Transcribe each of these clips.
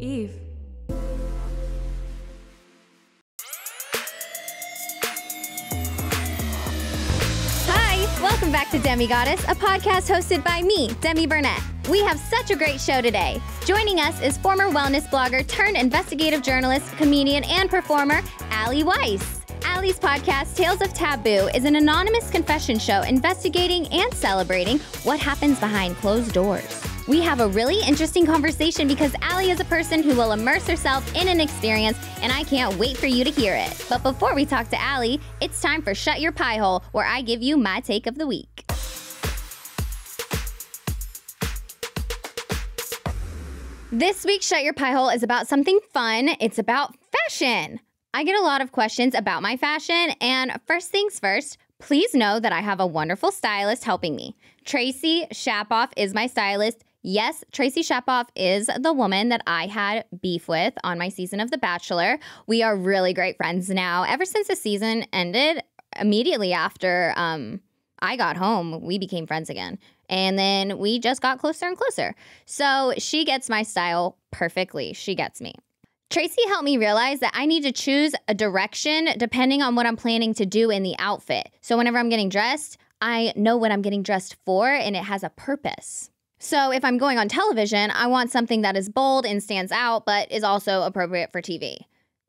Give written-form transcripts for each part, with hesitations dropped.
Eve. Welcome back to DemiGoddess, a podcast hosted by me, Demi Burnett. We have such a great show today. Joining us is former wellness blogger turned investigative journalist, comedian, and performer, Weiss. Allie's podcast, Tales of Taboo, is an anonymous confession show investigating and celebrating what happens behind closed doors. We have a really interesting conversation because Allie is a person who will immerse herself in an experience, and I can't wait for you to hear it. But before we talk to Allie, it's time for Shut Your Pie Hole, where I give you my take of the week. This week's Shut Your Pie Hole is about something fun. It's about fashion. I get a lot of questions about my fashion, and first things first, please know that I have a wonderful stylist helping me. Tracy Shapoff is my stylist. Yes, Tracy Shapoff is the woman that I had beef with on my season of The Bachelor. We are really great friends now. Ever since the season ended, immediately after I got home, we became friends again. And then we just got closer and closer. So she gets my style perfectly. She gets me. Tracy helped me realize that I need to choose a direction depending on what I'm planning to do in the outfit. So whenever I'm getting dressed, I know what I'm getting dressed for and it has a purpose. So if I'm going on television, I want something that is bold and stands out, but is also appropriate for TV.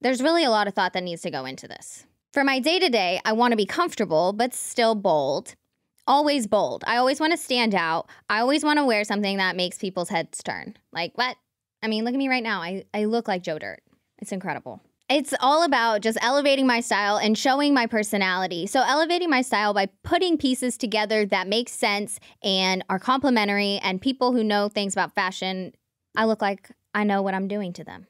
There's really a lot of thought that needs to go into this. For my day-to-day, I want to be comfortable, but still bold. Always bold. I always want to stand out. I always want to wear something that makes people's heads turn. Like, what? I mean, look at me right now. I look like Joe Dirt. It's incredible. It's all about just elevating my style and showing my personality. So elevating my style by putting pieces together that make sense and are complementary, and people who know things about fashion, I look like I know what I'm doing to them.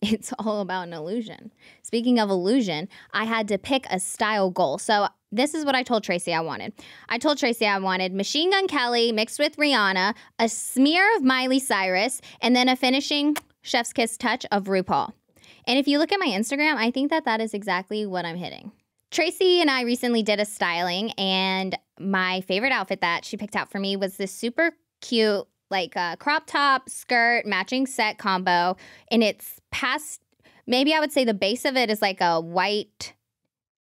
It's all about an illusion. Speaking of illusion, I had to pick a style goal. So this is what I told Tracy I wanted. I told Tracy I wanted Machine Gun Kelly mixed with Rihanna, a smear of Miley Cyrus, and then a finishing chef's kiss touch of RuPaul. And if you look at my Instagram, I think that is exactly what I'm hitting. Tracy and I recently did a styling, and my favorite outfit that she picked out for me was this super cute, like crop top, skirt, matching set combo. And it's maybe I would say the base of it is like a white,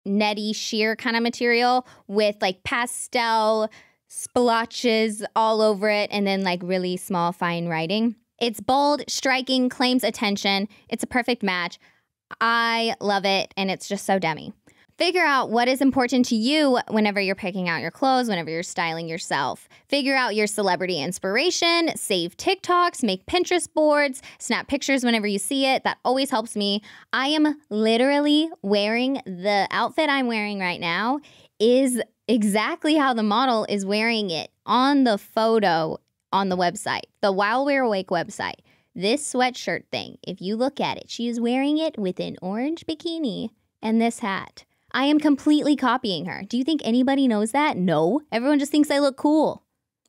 netty sheer kind of material with like pastel splotches all over it, and then like really small, fine writing. It's bold, striking, claims attention. It's a perfect match. I love it, and it's just so Demi. Figure out what is important to you whenever you're picking out your clothes, whenever you're styling yourself. Figure out your celebrity inspiration, save TikToks, make Pinterest boards, snap pictures whenever you see it. That always helps me. I am literally wearing the outfit I'm wearing right now is exactly how the model is wearing it on the photo on the website, the While We're Awake website. This sweatshirt thing, if you look at it, she is wearing it with an orange bikini and this hat. I am completely copying her. Do you think anybody knows that? No. Everyone just thinks I look cool.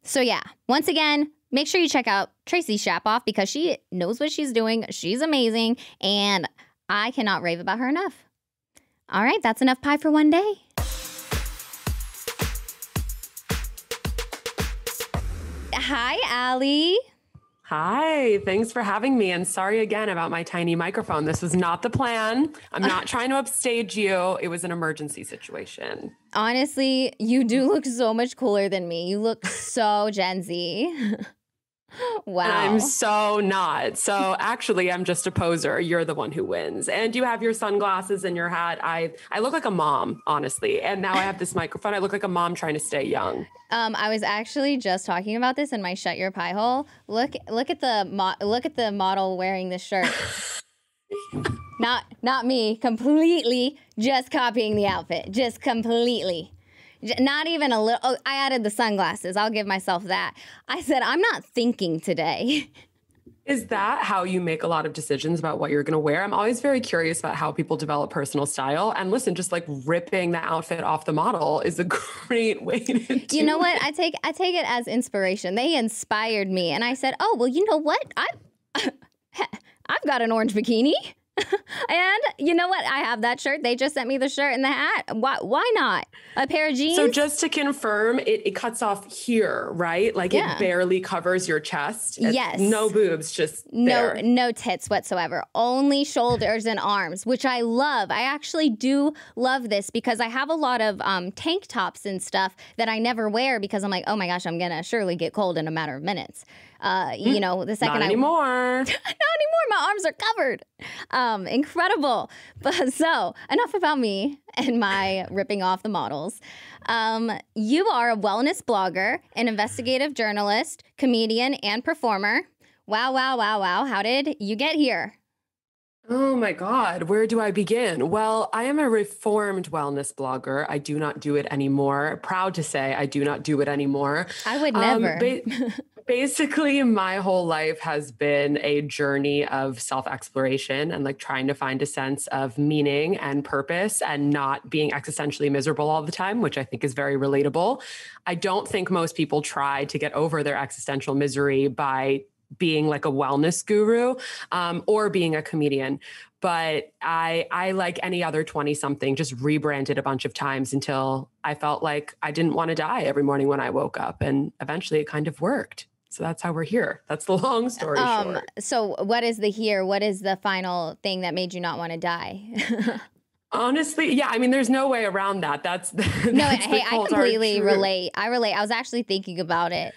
So yeah, once again, make sure you check out Tracy Shapoff because she knows what she's doing. She's amazing, and I cannot rave about her enough. All right, that's enough pie for one day. Hi, Allie. Hi, thanks for having me. And sorry again about my tiny microphone. This was not the plan. I'm not trying to upstage you. It was an emergency situation. Honestly, you do look so much cooler than me. You look so Gen Z. Wow. And I'm so not. So actually, I'm just a poser. You're the one who wins. And you have your sunglasses and your hat. I look like a mom, honestly. And now I have this microphone. I look like a mom trying to stay young. I was actually just talking about this in my Shut Your Pie Hole. Look at the model wearing this shirt. Not me. Completely just copying the outfit. Just completely. Not even a little. Oh, I added the sunglasses. I'll give myself that. I said, I'm not thinking today. Is that how you make a lot of decisions about what you're going to wear? I'm always very curious about how people develop personal style. And listen, just like ripping the outfit off the model is a great way to do it. You know what? I take it as inspiration. They inspired me. And I said, oh, well, you know what? I've got an orange bikini. And you know what? I have that shirt. They just sent me the shirt and the hat. Why not? A pair of jeans? So just to confirm, it cuts off here, right? Like it barely covers your chest. Yes. No boobs, just there. No tits whatsoever. Only shoulders and arms, which I love. I actually do love this because I have a lot of tank tops and stuff that I never wear because I'm like, oh my gosh, I'm going to surely get cold in a matter of minutes. You know, the second Not anymore. Not anymore. My arms are covered. Incredible. But so enough about me and my ripping off the models. You are a wellness blogger, an investigative journalist, comedian, and performer. Wow, wow, wow, wow. How did you get here? Oh my God, where do I begin? Well, I am a reformed wellness blogger. I do not do it anymore. Proud to say I do not do it anymore. I would never. Basically, my whole life has been a journey of self-exploration and like trying to find a sense of meaning and purpose and not being existentially miserable all the time, which I think is very relatable. I don't think most people try to get over their existential misery by being like a wellness guru or being a comedian. But I like any other 20-something, just rebranded a bunch of times until I felt like I didn't want to die every morning when I woke up. And eventually it kind of worked. So that's how we're here. That's the long story short. So what is the here? What is the final thing that made you not want to die? Honestly, yeah. I mean, there's no way around that. That's hey, I completely relate. I relate. I was actually thinking about it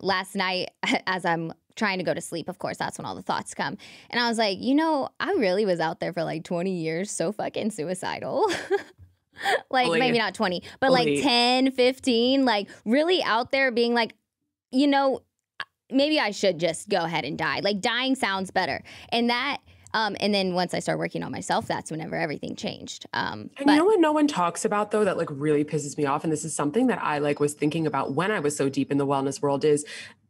last night as I'm trying to go to sleep. Of course, that's when all the thoughts come. And I was like, you know, I really was out there for like 20 years, so fucking suicidal. Like maybe not 20, but like 10, 15, like really out there being like, you know, maybe I should just go ahead and die. Like dying sounds better. And that, and then once I started working on myself, that's whenever everything changed. And you know what no one talks about though, that like really pisses me off. And this is something that I like was thinking about when I was so deep in the wellness world is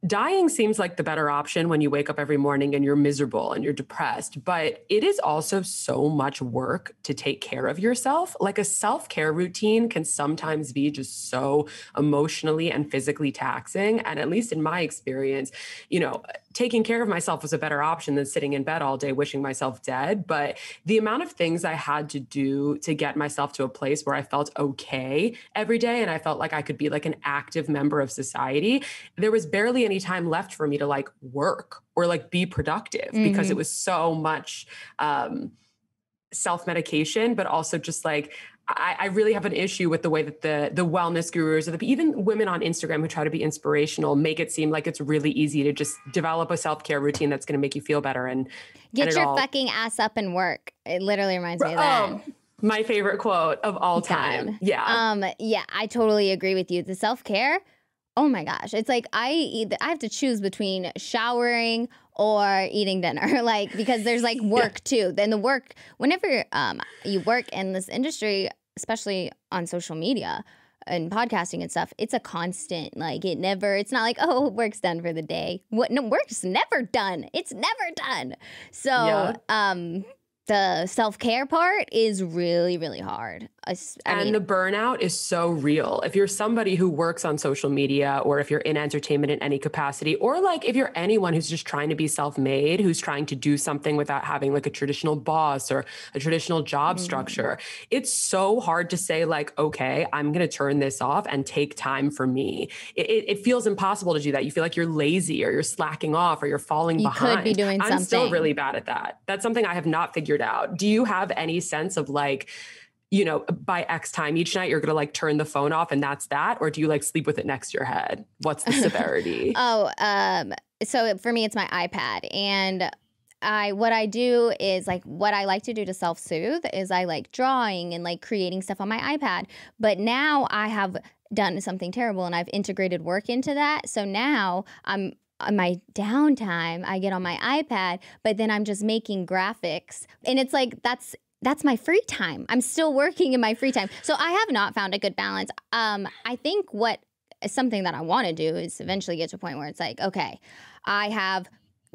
dying seems like the better option when you wake up every morning and you're miserable and you're depressed, but it is also so much work to take care of yourself. Like a self-care routine can sometimes be just so emotionally and physically taxing. And at least in my experience, you know, taking care of myself was a better option than sitting in bed all day wishing myself dead. But the amount of things I had to do to get myself to a place where I felt okay every day and I felt like I could be like an active member of society, there was barely any time left for me to like work or like be productive because it was so much self-medication, but also just like, I really have an issue with the way that the wellness gurus or even women on Instagram who try to be inspirational make it seem like it's really easy to just develop a self-care routine that's going to make you feel better and get your fucking ass up and work. It literally reminds me of that. My favorite quote of all time. God. Yeah. Yeah, I totally agree with you. The self-care, oh my gosh. It's like I have to choose between showering or eating dinner, like, because there's like work too. Then the work, whenever you work in this industry, especially on social media and podcasting and stuff, it's a constant, like it's not like, oh, work's done for the day. No, work's never done. It's never done. So, the self-care part is really, really hard. I mean, the burnout is so real. If you're somebody who works on social media or if you're in entertainment in any capacity, or like if you're anyone who's just trying to be self-made, who's trying to do something without having like a traditional boss or a traditional job structure, it's so hard to say like, okay, I'm going to turn this off and take time for me. It feels impossible to do that. You feel like you're lazy or you're slacking off or you're falling behind. You could be doing something. I'm still really bad at that. That's something I have not figured out. Do you have any sense of like, you know, by X time each night, you're going to like turn the phone off and that's that? Or do you like sleep with it next to your head? What's the severity? So for me, it's my iPad. And what I do is like, what I like to do to self-soothe is I like drawing and like creating stuff on my iPad. But now I have done something terrible and I've integrated work into that. So now on my downtime, I get on my iPad, but then I'm just making graphics. And it's like, that's my free time. I'm still working in my free time. So I have not found a good balance. I think what is something that I want to do is eventually get to a point where it's like, okay, I have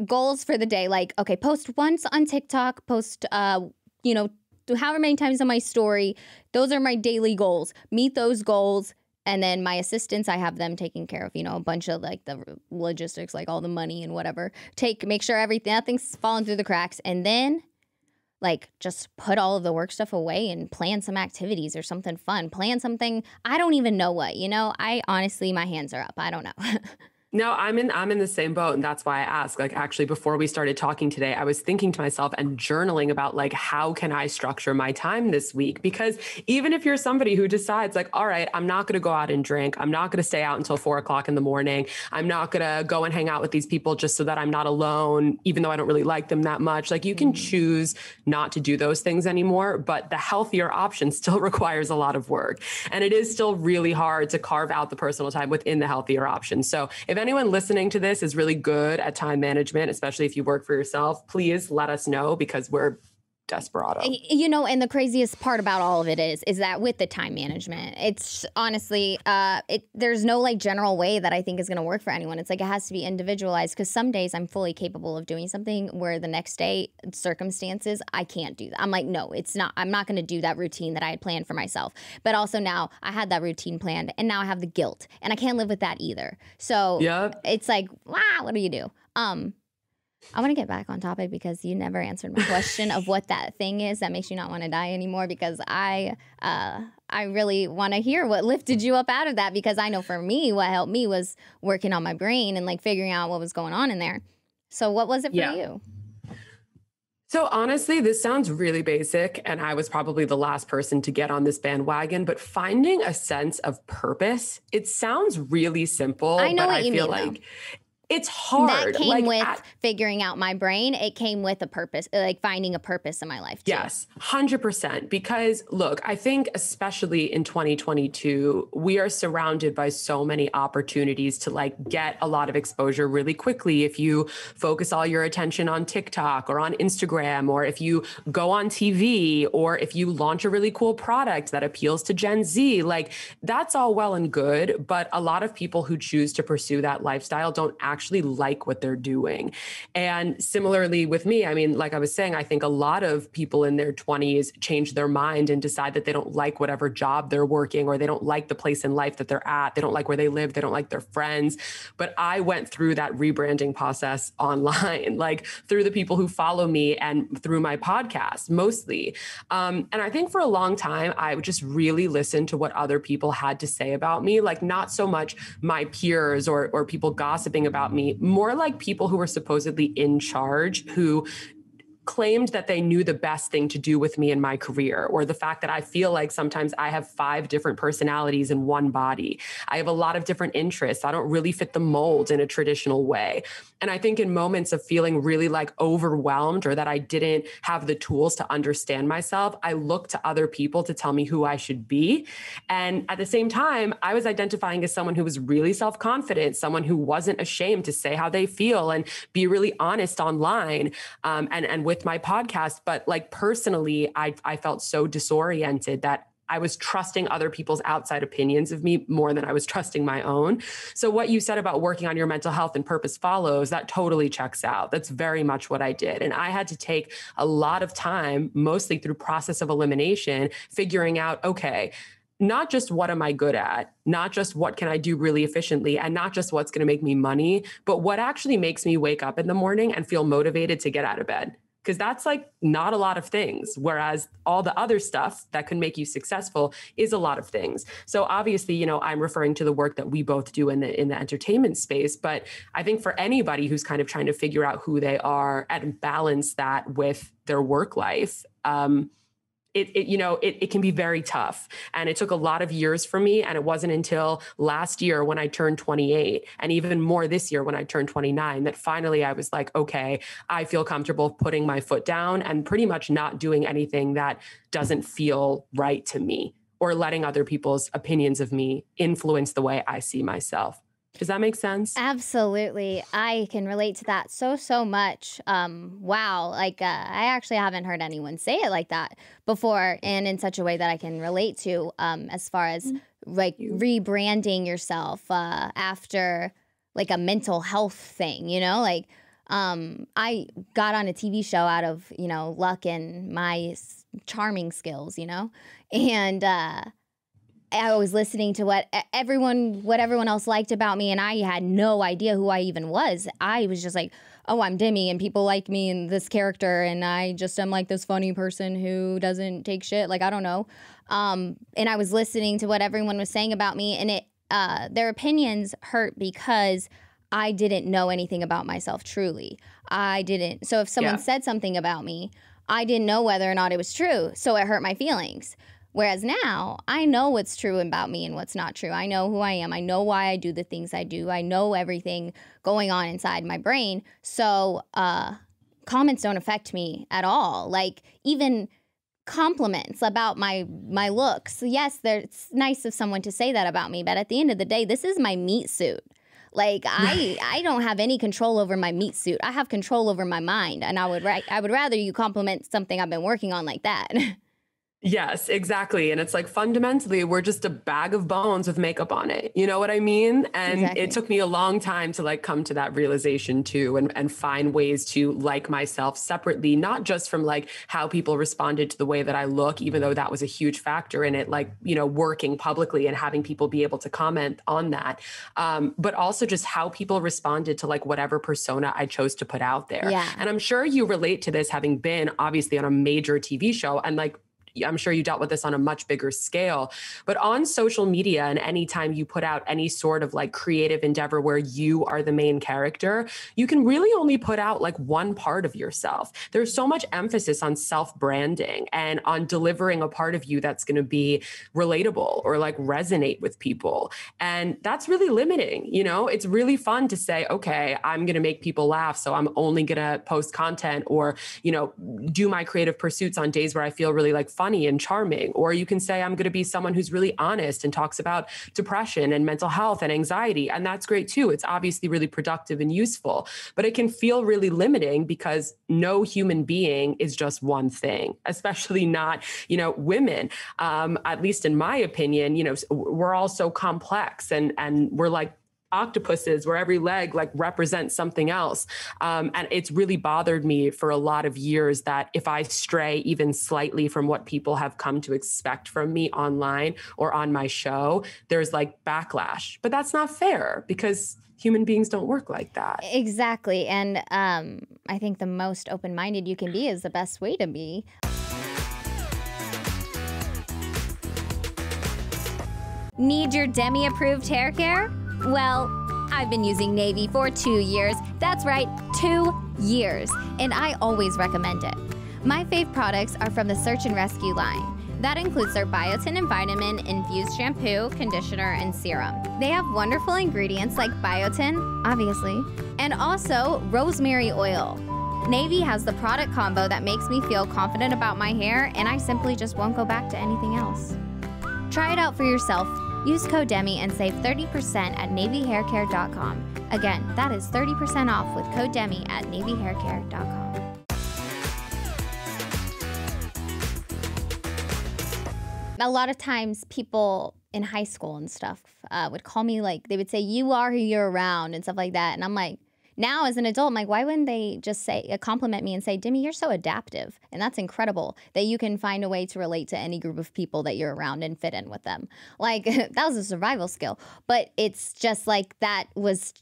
goals for the day. Like, okay, post once on TikTok, post, you know, however many times on my story. Those are my daily goals. Meet those goals. And then my assistants, I have them taking care of, you know, a bunch of like the logistics, like all the money and whatever. Make sure nothing's falling through the cracks. And then like just put all of the work stuff away and plan some activities or something fun. Plan something. I don't even know what, I honestly, my hands are up. I don't know. No, I'm in the same boat. And that's why I asked, like, actually, before we started talking today, I was thinking to myself and journaling about like, how can I structure my time this week? Because even if you're somebody who decides like, all right, I'm not going to go out and drink. I'm not going to stay out until 4 o'clock in the morning. I'm not going to go and hang out with these people just so that I'm not alone, even though I don't really like them that much. Like you can choose not to do those things anymore, but the healthier option still requires a lot of work. And it is still really hard to carve out the personal time within the healthier option. So if anyone listening to this is really good at time management, especially if you work for yourself, please let us know because we're desperado. And the craziest part about all of it is that with the time management, it's honestly, there's no like general way that I think is going to work for anyone. It's like it has to be individualized because some days I'm fully capable of doing something where the next day circumstances, I can't do that. I'm like, no, it's not. I'm not going to do that routine that I had planned for myself. But also now I had that routine planned and now I have the guilt and I can't live with that either. So It's like, wow, what do you do? I want to get back on topic because you never answered my question of what that thing is that makes you not want to die anymore because I really want to hear what lifted you up out of that because I know for me, what helped me was working on my brain and like figuring out what was going on in there. So what was it for you? So honestly, this sounds really basic and I was probably the last person to get on this bandwagon, but finding a sense of purpose, it sounds really simple. I know but what you feel mean, like it's hard. That came with figuring out my brain. It came with a purpose, like finding a purpose in my life too. Yes, 100%. Because look, I think especially in 2022, we are surrounded by so many opportunities to like get a lot of exposure really quickly. If you focus all your attention on TikTok or on Instagram, or if you go on TV, or if you launch a really cool product that appeals to Gen Z, like that's all well and good. But a lot of people who choose to pursue that lifestyle don't actually like what they're doing. And similarly with me, I mean, like I was saying, I think a lot of people in their 20s change their mind and decide that they don't like whatever job they're working, or they don't like the place in life that they're at. They don't like where they live. They don't like their friends. But I went through that rebranding process online, like through the people who follow me and through my podcast mostly. And I think for a long time, I would just really listen to what other people had to say about me, like not so much my peers or people gossiping about me, more like people who were supposedly in charge, who claimed that they knew the best thing to do with me in my career, or the fact that I feel like sometimes I have 5 different personalities in one body. I have a lot of different interests. I don't really fit the mold in a traditional way. And I think in moments of feeling really like overwhelmed or that I didn't have the tools to understand myself, I looked to other people to tell me who I should be. And at the same time, I was identifying as someone who was really self-confident, someone who wasn't ashamed to say how they feel and be really honest online, and with my podcast. But like personally, I felt so disoriented that I was trusting other people's outside opinions of me more than I was trusting my own. So what you said about working on your mental health and purpose follows, that totally checks out. That's very much what I did. And I had to take a lot of time, mostly through process of elimination, figuring out, okay, not just what am I good at, not just what can I do really efficiently, and not just what's going to make me money, but what actually makes me wake up in the morning and feel motivated to get out of bed. Because that's like not a lot of things, whereas all the other stuff that can make you successful is a lot of things. So obviously, I'm referring to the work that we both do in the entertainment space. But I think for anybody who's kind of trying to figure out who they are and balance that with their work life, it can be very tough. And it took a lot of years for me. And it wasn't until last year when I turned 28, and even more this year when I turned 29, that finally I was like, okay, I feel comfortable putting my foot down and pretty much not doing anything that doesn't feel right to me, or letting other people's opinions of me influence the way I see myself. Does that make sense? Absolutely. I can relate to that so much. Wow. Like, I actually haven't heard anyone say it like that before, and in such a way that I can relate to, as far as like rebranding yourself after like a mental health thing, like I got on a TV show out of, luck and my charming skills, and I was listening to what everyone else liked about me, and I had no idea who I even was. I was just like, oh, I'm Demi, and people like me and this character, and I just am like this funny person who doesn't take shit. Like, I don't know. And I was listening to what everyone was saying about me, and their opinions hurt because I didn't know anything about myself truly. I didn't. So if someone said something about me, I didn't know whether or not it was true. So it hurt my feelings. Whereas now I know what's true about me and what's not true. I know who I am. I know why I do the things I do. I know everything going on inside my brain. So comments don't affect me at all. Like, even compliments about my looks. Yes, it's nice of someone to say that about me, but at the end of the day, this is my meat suit. Like, I don't have any control over my meat suit. I have control over my mind, and I would rather you compliment something I've been working on like that. Yes, exactly. And it's like, fundamentally, we're just a bag of bones with makeup on it. You know what I mean? And It took me a long time to like come to that realization too, and find ways to like myself separately, not just from like how people responded to the way that I look, even though that was a huge factor in it, like, you know, working publicly and having people be able to comment on that. But also just how people responded to like whatever persona I chose to put out there. Yeah. And I'm sure you relate to this, having been obviously on a major TV show, and like, I'm sure you dealt with this on a much bigger scale, but on social media, and anytime you put out any sort of like creative endeavor where you are the main character, you can really only put out like one part of yourself. There's so much emphasis on self-branding and on delivering a part of you that's going to be relatable or like resonate with people. And that's really limiting. You know, it's really fun to say, okay, I'm going to make people laugh, so I'm only going to post content or, you know, do my creative pursuits on days where I feel really like funny and charming. Or you can say, I'm going to be someone who's really honest and talks about depression and mental health and anxiety. And that's great too. It's obviously really productive and useful, but it can feel really limiting because no human being is just one thing, especially not, you know, women. At least in my opinion, you know, we're all so complex, and we're like octopuses where every leg like represents something else. And it's really bothered me for a lot of years that if I stray even slightly from what people have come to expect from me online or on my show, there's like backlash. But that's not fair, because human beings don't work like that. Exactly. And I think the most open-minded you can be is the best way to be. Need your Demi-approved hair care? Well, I've been using Navy for 2 years. That's right, 2 years. And I always recommend it. My fave products are from the Search and Rescue line. That includes their biotin and vitamin infused shampoo, conditioner, and serum. They have wonderful ingredients like biotin, obviously, and also rosemary oil. Navy has the product combo that makes me feel confident about my hair, and I simply just won't go back to anything else. Try it out for yourself. Use code DEMI and save 30% at NavyHairCare.com. Again, that is 30% off with code DEMI at NavyHairCare.com. A lot of times people in high school and stuff would call me, like, they would say, you are who you're around and stuff like that. And I'm like, now as an adult, I'm like, why wouldn't they just say, compliment me and say, Demi, you're so adaptive. And that's incredible that you can find a way to relate to any group of people that you're around and fit in with them. Like, that was a survival skill. But it's just like that was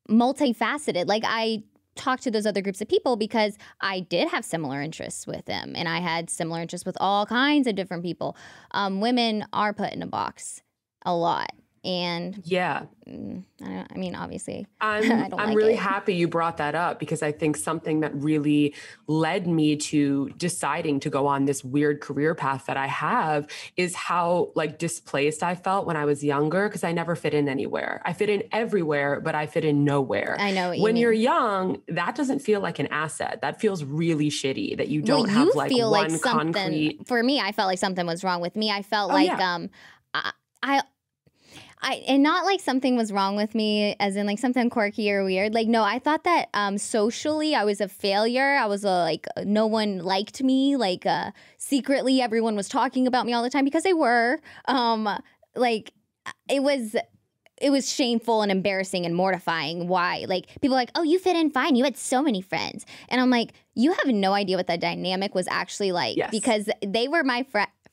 multifaceted. Like, I talked to those other groups of people because I did have similar interests with them. And I had similar interests with all kinds of different people. Women are put in a box a lot. And yeah, I mean, obviously, I'm really happy you brought that up, because I think something that really led me to deciding to go on this weird career path that I have is how like displaced I felt when I was younger, because I never fit in anywhere. I fit in everywhere, but I fit in nowhere. I know what when you mean. You're young, that doesn't feel like an asset. That feels really shitty that you don't have like feel one like concrete. For me, I felt like something was wrong with me. I felt and not like something was wrong with me as in like something quirky or weird. Like, no, I thought that socially I was a failure. I was like, no one liked me. Like, secretly everyone was talking about me all the time, because they were. Like, it was shameful and embarrassing and mortifying. Why? Like, people are like, oh, you fit in fine. You had so many friends. And I'm like, you have no idea what the dynamic was actually like. Yes. Because they were my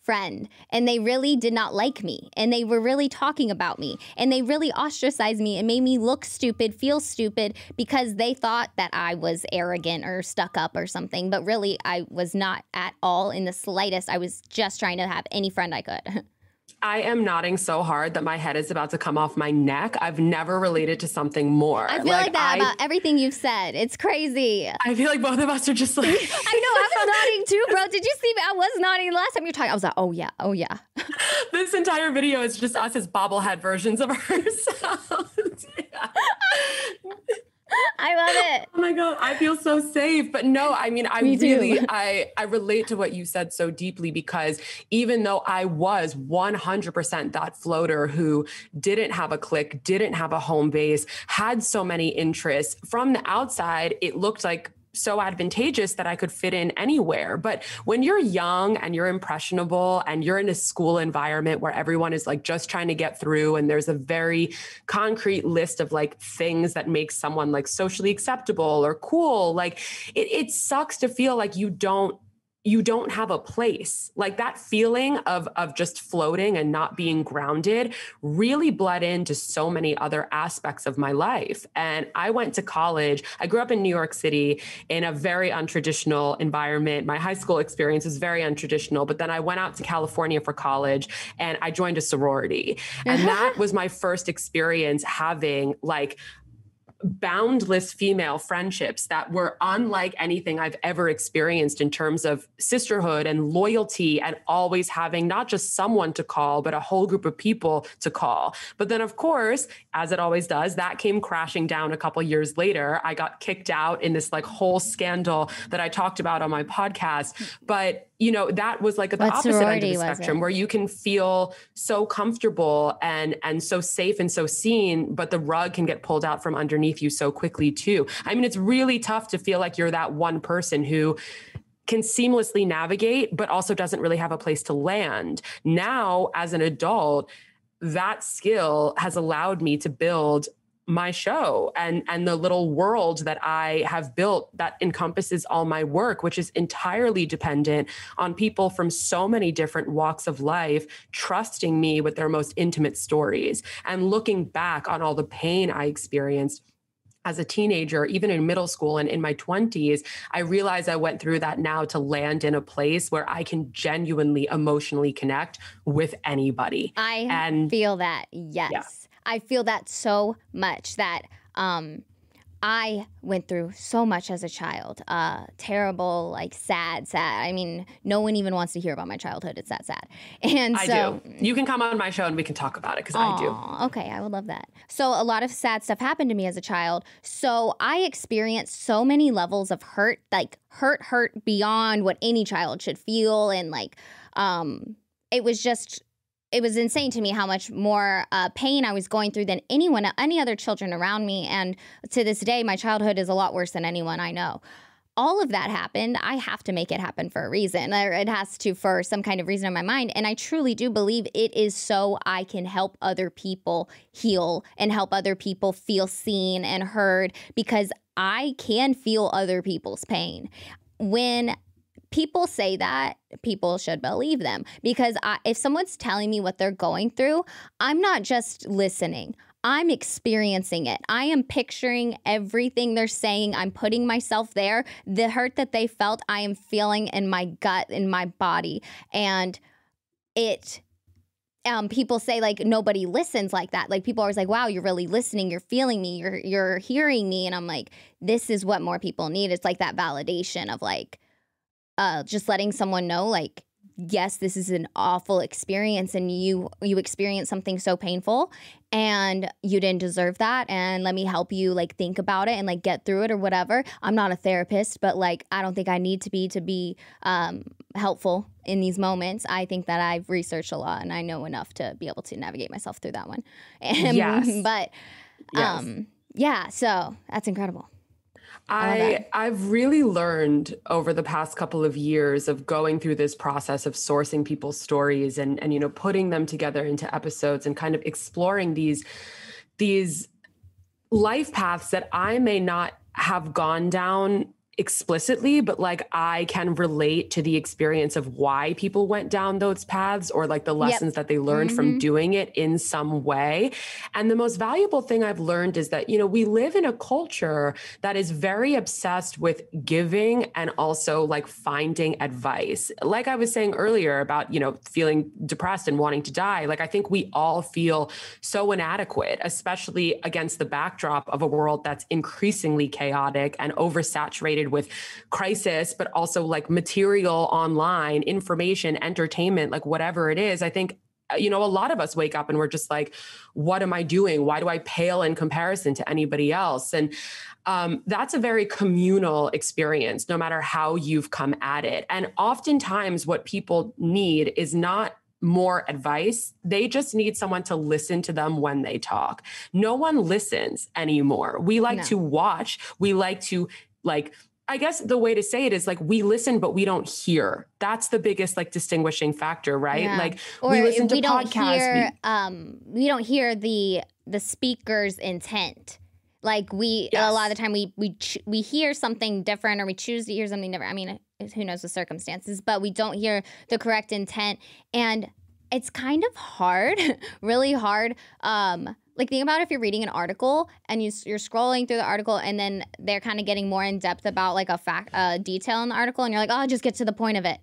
friend, and they really did not like me, and they were really talking about me, and they really ostracized me and made me look stupid, feel stupid, because they thought that I was arrogant or stuck up or something. But really, I was not at all in the slightest. I was just trying to have any friend I could. I am nodding so hard that my head is about to come off my neck. I've never related to something more. I feel like that about everything you've said. It's crazy. I feel like both of us are just like... I know, I was nodding too, bro. Did you see me? I was nodding the last time you were talking. I was like, oh yeah, oh yeah. This entire video is just us as bobblehead versions of ourselves. Yeah. I love it. Oh my God, I feel so safe. But no, I mean, I relate to what you said so deeply, because even though I was 100% that floater who didn't have a clique, didn't have a home base, had so many interests, from the outside, it looked like so advantageous that I could fit in anywhere. But when you're young and you're impressionable and you're in a school environment where everyone is like just trying to get through, and there's a very concrete list of like things that make someone like socially acceptable or cool, like it sucks to feel like you don't have a place. Like that feeling of just floating and not being grounded really bled into so many other aspects of my life. And I went to college. I grew up in New York City in a very untraditional environment. My high school experience was very untraditional, but then I went out to California for college and I joined a sorority. And that was my first experience having like boundless female friendships that were unlike anything I've ever experienced in terms of sisterhood and loyalty, and always having not just someone to call, but a whole group of people to call. But then, of course, as it always does, that came crashing down a couple years later. I got kicked out in this like whole scandal that I talked about on my podcast. But you know, that was like at the opposite end of the spectrum, where you can feel so comfortable and so safe and so seen, but the rug can get pulled out from underneath you so quickly too. I mean, it's really tough to feel like you're that one person who can seamlessly navigate, but also doesn't really have a place to land. Now, as an adult, that skill has allowed me to build my show and the little world that I have built that encompasses all my work, which is entirely dependent on people from so many different walks of life trusting me with their most intimate stories. And looking back on all the pain I experienced as a teenager, even in middle school and in my 20s, I realize I went through that now to land in a place where I can genuinely emotionally connect with anybody. I feel that, yes. Yeah. I feel that so much, that I went through so much as a child. Terrible, like sad. I mean, no one even wants to hear about my childhood. It's that sad. And I do. You can come on my show and we can talk about it, because I do. Okay, I would love that. So a lot of sad stuff happened to me as a child. So I experienced so many levels of hurt, like hurt beyond what any child should feel. And like, it was insane to me how much more pain I was going through than any other children around me. And to this day, my childhood is a lot worse than anyone I know. All of that happened. I have to make it happen for a reason. It has to, for some kind of reason in my mind. And I truly do believe it is so I can help other people heal and help other people feel seen and heard, because I can feel other people's pain. When people say that, people should believe them, because if someone's telling me what they're going through, I'm not just listening. I'm experiencing it. I am picturing everything they're saying. I'm putting myself there. The hurt that they felt, I am feeling in my gut, in my body. And people say like nobody listens like that. Like people are always like, wow, you're really listening. You're feeling me. You're hearing me. And I'm like, this is what more people need. It's like that validation of like, just letting someone know, like, yes, this is an awful experience, and you experienced something so painful, and you didn't deserve that, and let me help you, like, think about it and, like, get through it or whatever. I'm not a therapist, but, like, I don't think I need to be helpful in these moments. I think that I've researched a lot, and I know enough to be able to navigate myself through that one. Yes. But, yeah, so that's incredible. I've really learned over the past couple of years of going through this process of sourcing people's stories and you know, putting them together into episodes and kind of exploring these life paths that I may not have gone down explicitly, but like I can relate to the experience of why people went down those paths, or like the lessons that they learned from doing it in some way. And the most valuable thing I've learned is that, you know, we live in a culture that is very obsessed with giving and also like finding advice. Like I was saying earlier about, you know, feeling depressed and wanting to die. Like I think we all feel so inadequate, especially against the backdrop of a world that's increasingly chaotic and oversaturated with crisis, but also like material online, information, entertainment, like whatever it is. I think, you know, a lot of us wake up and we're just like, what am I doing? Why do I pale in comparison to anybody else? And that's a very communal experience, no matter how you've come at it. And oftentimes what people need is not more advice. They just need someone to listen to them when they talk. No one listens anymore. We like to watch. We like to like, I guess the way to say it is like we listen, but we don't hear. That's the biggest like distinguishing factor, right? Yeah. Like or we listen to podcasts. We don't hear the speaker's intent. Like a lot of the time we hear something different, or we choose to hear something different. I mean, who knows the circumstances, but we don't hear the correct intent. And it's kind of hard, really hard. Like think about if you're reading an article and you're scrolling through the article, and then they're kind of getting more in depth about like a detail in the article, and you're like, oh, just get to the point of it.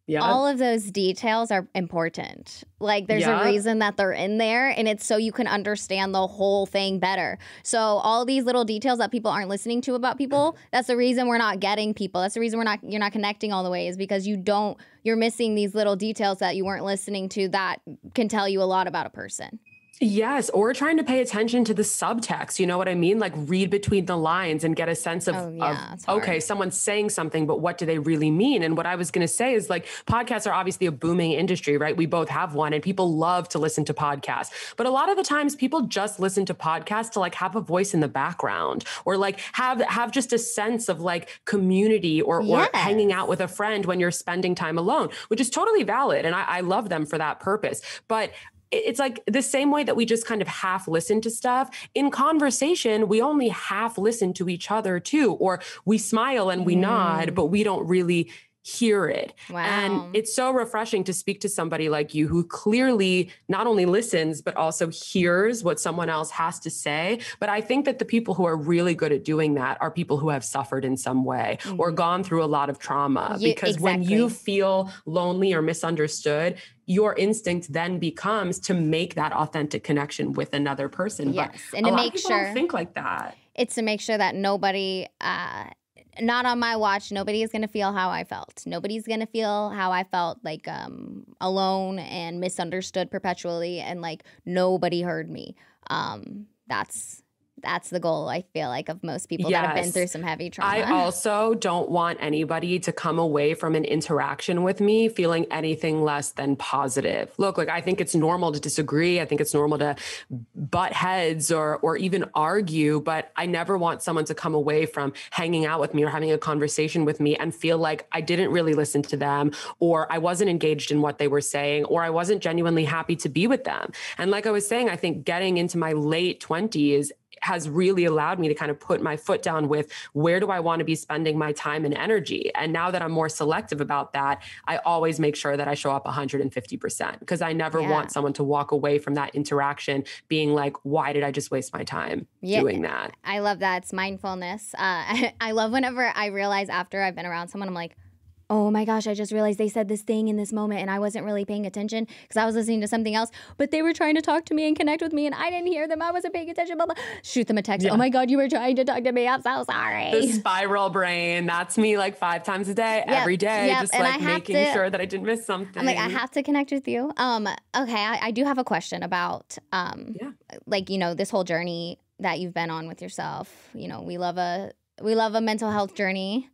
Yeah. All of those details are important. Like there's a reason that they're in there, and it's so you can understand the whole thing better. So all these little details that people aren't listening to about people, that's the reason we're not getting people. That's the reason you're not connecting all the way, is because you're missing these little details that you weren't listening to that can tell you a lot about a person. Yes, or trying to pay attention to the subtext, you know what I mean? Like read between the lines and get a sense of okay, someone's saying something, but what do they really mean? And what I was going to say is like podcasts are obviously a booming industry, right? We both have one and people love to listen to podcasts. But a lot of the times people just listen to podcasts to like have a voice in the background, or like have just a sense of like community, or hanging out with a friend when you're spending time alone, which is totally valid. And I love them for that purpose. But it's like the same way that we just kind of half listen to stuff in conversation. We only half listen to each other too, or we smile and we nod, but we don't really hear it. Wow. And it's so refreshing to speak to somebody like you who clearly not only listens, but also hears what someone else has to say. But I think that the people who are really good at doing that are people who have suffered in some way or gone through a lot of trauma. Because when you feel lonely or misunderstood, your instinct then becomes to make that authentic connection with another person. Yes, but and to make sure don't think like that. It's to make sure that nobody, not on my watch, nobody is going to feel how I felt. Nobody's going to feel how I felt, like alone and misunderstood perpetually, and like nobody heard me. That's the goal, I feel like, of most people that have been through some heavy trauma. I also don't want anybody to come away from an interaction with me feeling anything less than positive. Look, like I think it's normal to disagree. I think it's normal to butt heads or even argue, but I never want someone to come away from hanging out with me or having a conversation with me and feel like I didn't really listen to them, or I wasn't engaged in what they were saying, or I wasn't genuinely happy to be with them. And like I was saying, I think getting into my late 20s has really allowed me to kind of put my foot down with where do I want to be spending my time and energy. And now that I'm more selective about that, I always make sure that I show up 150%, because I never want someone to walk away from that interaction being like, why did I just waste my time doing that? I love that. It's mindfulness. I love whenever I realize after I've been around someone, I'm like, oh my gosh, I just realized they said this thing in this moment and I wasn't really paying attention because I was listening to something else, but they were trying to talk to me and connect with me and I didn't hear them. I wasn't paying attention. Blah, blah. Shoot them a text. Oh my God, you were trying to talk to me. I'm so sorry. The spiral brain. That's me like 5 times a day, every day. Just and like making sure that I didn't miss something. I'm like, I have to connect with you. Okay, I do have a question about like, you know, this whole journey that you've been on with yourself. You know, we love a mental health journey.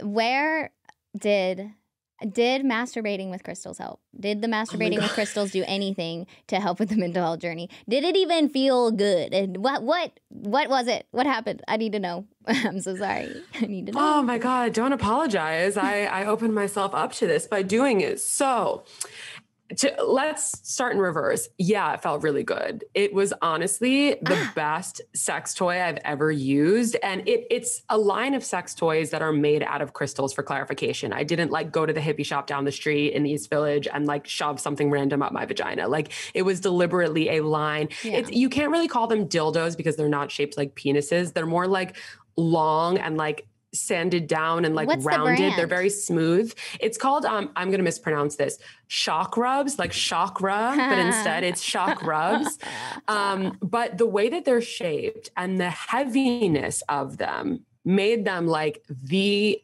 Where did masturbating with crystals help? Did the masturbating with crystals do anything to help with the mental health journey? Did it even feel good? And what was it? What happened? I need to know. I'm so sorry. I need to know. Oh my God, don't apologize. I opened myself up to this by doing it. So Let's start in reverse. Yeah, it felt really good. It was honestly the best sex toy I've ever used. And it's a line of sex toys that are made out of crystals, for clarification. I didn't like go to the hippie shop down the street in the East Village and like shove something random up my vagina. Like it was deliberately a line. Yeah. You can't really call them dildos because they're not shaped like penises. They're more like long and like sanded down and like What's rounded. They're very smooth. It's called, I'm going to mispronounce this, shock rubs, like chakra, but instead it's shock rubs. But the way that they're shaped and the heaviness of them made them like the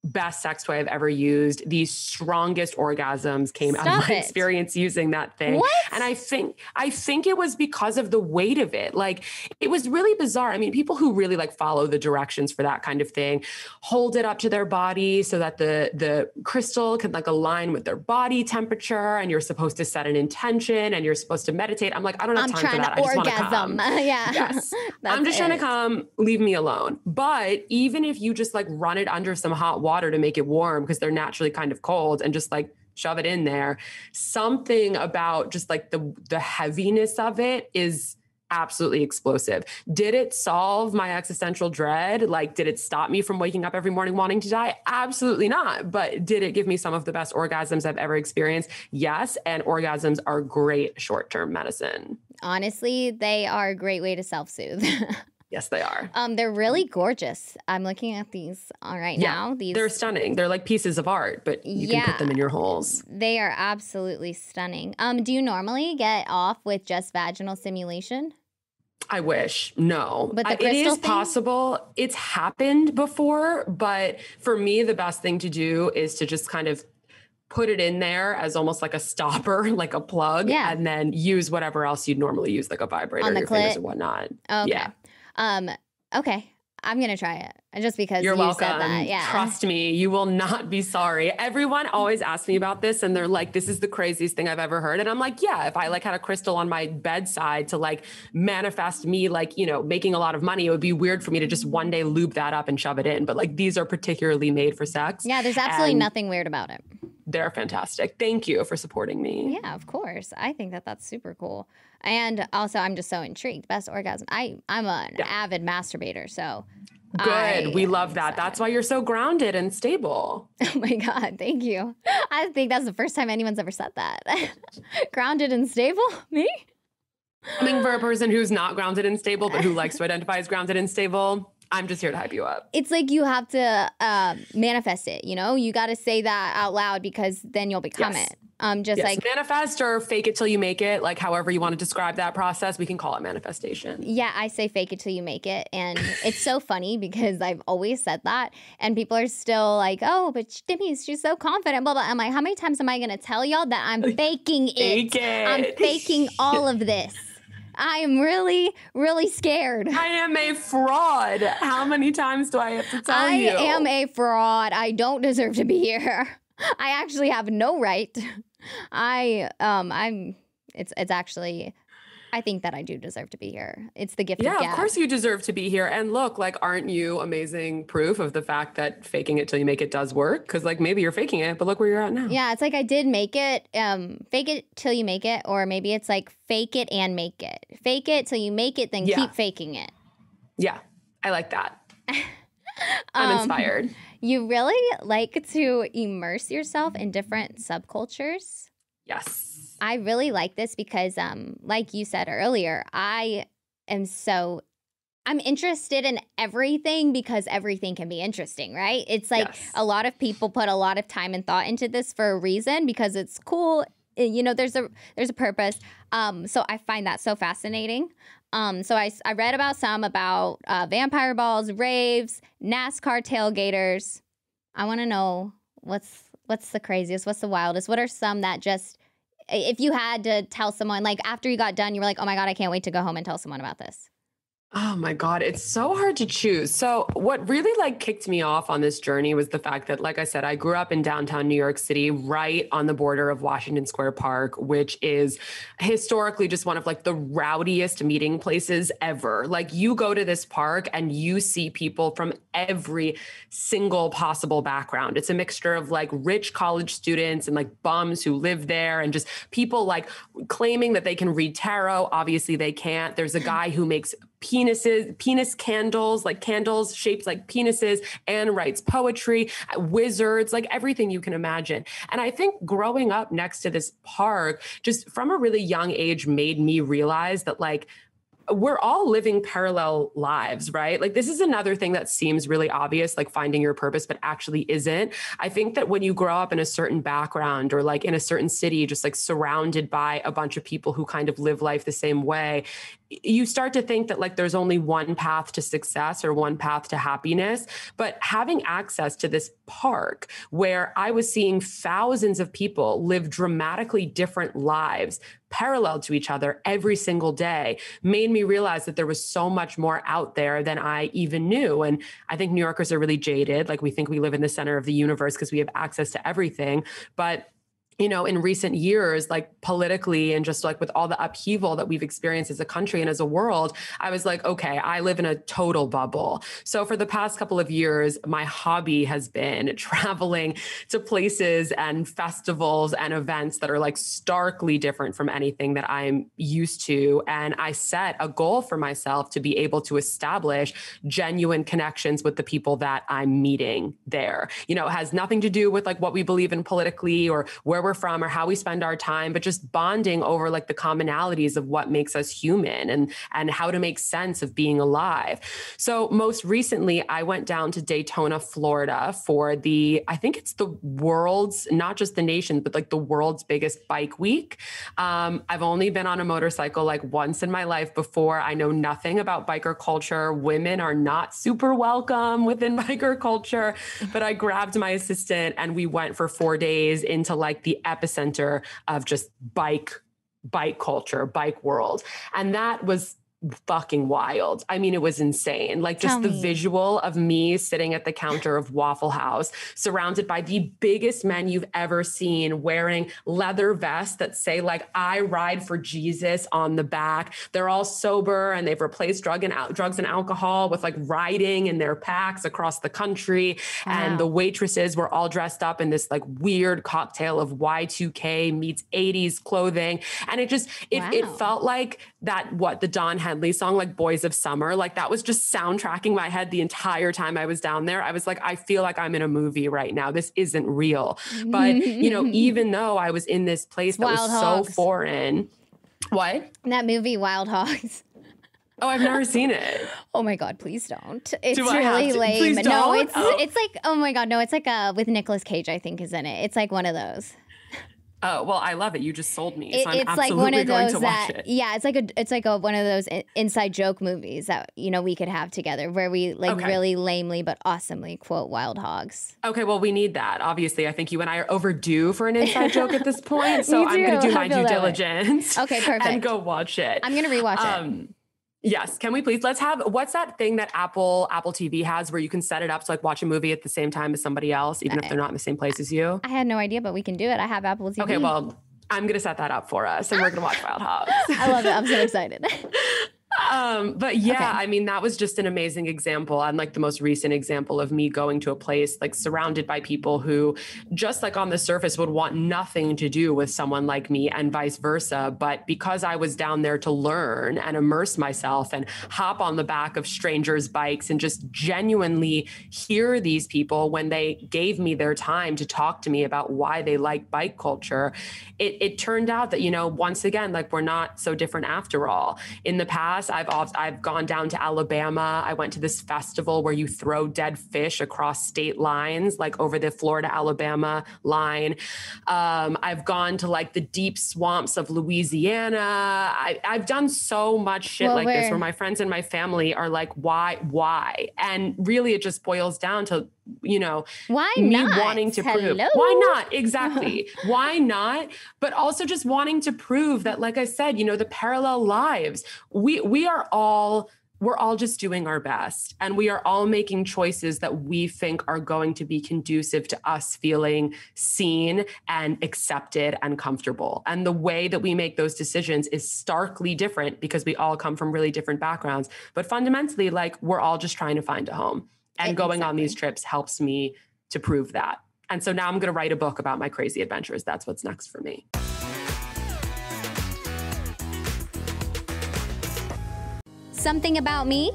best sex toy I've ever used. The strongest orgasms came out of my experience using that thing. What? And I think it was because of the weight of it. Like it was really bizarre. I mean, people who really like follow the directions for that kind of thing, hold it up to their body so that the crystal can like align with their body temperature, and you're supposed to set an intention and you're supposed to meditate. I'm like, I don't have time for that. I just want to come. Yeah. Yes. I'm just trying to come, leave me alone. But even if you just like run it under some hot water to make it warm because they're naturally kind of cold and just like shove it in there, something about just like the heaviness of it is absolutely explosive. Did it solve my existential dread? Like, did it stop me from waking up every morning wanting to die? Absolutely not. But did it give me some of the best orgasms I've ever experienced? Yes. And orgasms are great short-term medicine. Honestly, they are a great way to self-soothe. Yes, they are. They're really gorgeous. I'm looking at these now. They're stunning. They're like pieces of art, but you can put them in your holes. They are absolutely stunning. Do you normally get off with just vaginal simulation? I wish. No. But the it crystal is possible. It's happened before, but for me, the best thing to do is to just kind of put it in there as almost like a stopper, like a plug, and then use whatever else you'd normally use, like a vibrator, on the your clit? fingers and whatnot. Okay. Yeah. Okay. I'm going to try it just because You're welcome. said that. Yeah. Trust me, you will not be sorry. Everyone always asks me about this and they're like, this is the craziest thing I've ever heard. And I'm like, yeah, if I like had a crystal on my bedside to like manifest me, like, you know, making a lot of money, it would be weird for me to just one day lube that up and shove it in. But like, these are particularly made for sex. Yeah. There's absolutely nothing weird about it. They're fantastic. Thank you for supporting me. Yeah, of course. I think that that's super cool. And also, I'm just so intrigued. Best orgasm. I'm an avid masturbator, so. Good. We love that. That's why you're so grounded and stable. Oh my God. Thank you. I think that's the first time anyone's ever said that. Grounded and stable? Me? Coming for a person who's not grounded and stable, but who likes to identify as grounded and stable, I'm just here to hype you up. It's like you have to manifest it, you know? You got to say that out loud because then you'll become it. Like manifest or fake it till you make it, like however you want to describe that process, we can call it manifestation. Yeah, I say fake it till you make it. And it's so funny because I've always said that. And people are still like, oh, but Demi, she's so confident, blah, blah. I'm like, how many times am I going to tell y'all that I'm faking it? Fake it. I'm faking all of this. I am really, really scared. I am a fraud. How many times do I have to tell you? I am a fraud. I don't deserve to be here. I actually have no right. It's actually, I think that I do deserve to be here. It's the gift of gab. Yeah, of course you deserve to be here. And look, like, aren't you amazing proof of the fact that faking it till you make it does work? Because like maybe you're faking it, but look where you're at now. Yeah, it's like I did make it, fake it till you make it. Or maybe it's like fake it and make it. Fake it till you make it, then keep faking it. Yeah, I like that. I'm inspired. You really like to immerse yourself in different subcultures? Yes. I really like this because, like you said earlier, I'm interested in everything because everything can be interesting, right? It's like a lot of people put a lot of time and thought into this for a reason because it's cool. You know, there's a purpose. So I find that so fascinating. So I read about vampire balls, raves, NASCAR tailgaters. I want to know what's the craziest, what's the wildest? What are some that just, if you had to tell someone, like after you got done, you were like, oh my God, I can't wait to go home and tell someone about this. Oh my God, it's so hard to choose. So what really like kicked me off on this journey was the fact that, like I said, I grew up in downtown New York City, right on the border of Washington Square Park, which is historically just one of like the rowdiest meeting places ever. Like you go to this park and you see people from every single possible background. It's a mixture of like rich college students and like bums who live there and just people like claiming that they can read tarot. Obviously they can't. There's a guy who makes penis candles, like candles shaped like penises, and writes poetry, wizards, like everything you can imagine. And I think growing up next to this park, just from a really young age, made me realize that like, we're all living parallel lives, right? Like this is another thing that seems really obvious, like finding your purpose, but actually isn't. I think that when you grow up in a certain background or like in a certain city, just like surrounded by a bunch of people who kind of live life the same way, you start to think that like there's only one path to success or one path to happiness. But having access to this park where I was seeing thousands of people live dramatically different lives parallel to each other every single day made me realize that there was so much more out there than I even knew. And I think New Yorkers are really jaded. Like we think we live in the center of the universe because we have access to everything. But you know, in recent years, like politically and just like with all the upheaval that we've experienced as a country and as a world, I was like, okay, I live in a total bubble. So for the past couple of years, my hobby has been traveling to places and festivals and events that are like starkly different from anything that I'm used to. And I set a goal for myself to be able to establish genuine connections with the people that I'm meeting there. You know, it has nothing to do with like what we believe in politically or where we're from or how we spend our time, but just bonding over like the commonalities of what makes us human and how to make sense of being alive. So most recently, I went down to Daytona, Florida for I think it's the world's, not just the nation, but like the world's biggest bike week. I've only been on a motorcycle like once in my life before. I know nothing about biker culture. Women are not super welcome within biker culture, but I grabbed my assistant and we went for 4 days into like the epicenter of just bike culture, bike world. And that was fucking wild. I mean, it was insane. Like just the visual of me sitting at the counter of Waffle House, surrounded by the biggest men you've ever seen, wearing leather vests that say like, I ride for Jesus on the back. They're all sober and they've replaced drugs and alcohol with like riding in their packs across the country. Wow. And the waitresses were all dressed up in this like weird cocktail of Y2K meets 80s clothing. And it felt like the Don Henley song, like Boys of Summer, like that was just soundtracking my head the entire time I was down there. I was like, I feel like I'm in a movie right now. This isn't real. But, you know, even though I was in this place that was so foreign. What? That movie, Wild Hogs. Oh, I've never seen it. Oh my God, please don't. It's really lame. Please don't? No, it's like, oh my God, no, it's like with Nicolas Cage, I think, is in it. It's like one of those. Oh, well, I love it. You just sold me. So I'm it's absolutely like one of going those to watch it. Yeah, it's like one of those inside joke movies that, you know, we could have together where we like really lamely but awesomely quote Wild Hogs. Okay, well, we need that. Obviously, I think you and I are overdue for an inside joke at this point. So I'm going to do my due diligence. Okay, perfect. And go watch it. I'm going to rewatch it. Yes. Can we please, what's that thing that Apple TV has where you can set it up to like watch a movie at the same time as somebody else, even if they're not in the same place as you? I had no idea, but we can do it. I have Apple TV. Okay, well, I'm going to set that up for us and we're going to watch Wild Hogs. I love it. I'm so excited. But yeah, I mean, that was just an amazing example and like the most recent example of me going to a place like surrounded by people who just like on the surface would want nothing to do with someone like me and vice versa. But because I was down there to learn and immerse myself and hop on the back of strangers' bikes and just genuinely hear these people when they gave me their time to talk to me about why they like bike culture, it turned out that, you know, once again, like we're not so different after all. In the past, I've gone down to Alabama. I went to this festival where you throw dead fish across state lines, like over the Florida-Alabama line. I've gone to like the deep swamps of Louisiana. I've done so much shit this where my friends and my family are like, why? And really it just boils down to, you know, why me not? wanting to prove. Why not? Exactly. Why not? But also just wanting to prove that, like I said, you know, the parallel lives, we are all we're all just doing our best, and we are all making choices that we think are going to be conducive to us feeling seen and accepted and comfortable. And the way that we make those decisions is starkly different because we all come from really different backgrounds. But fundamentally, like, we're all just trying to find a home. And going on these trips helps me to prove that. And so now I'm going to write a book about my crazy adventures. That's what's next for me. Something about me?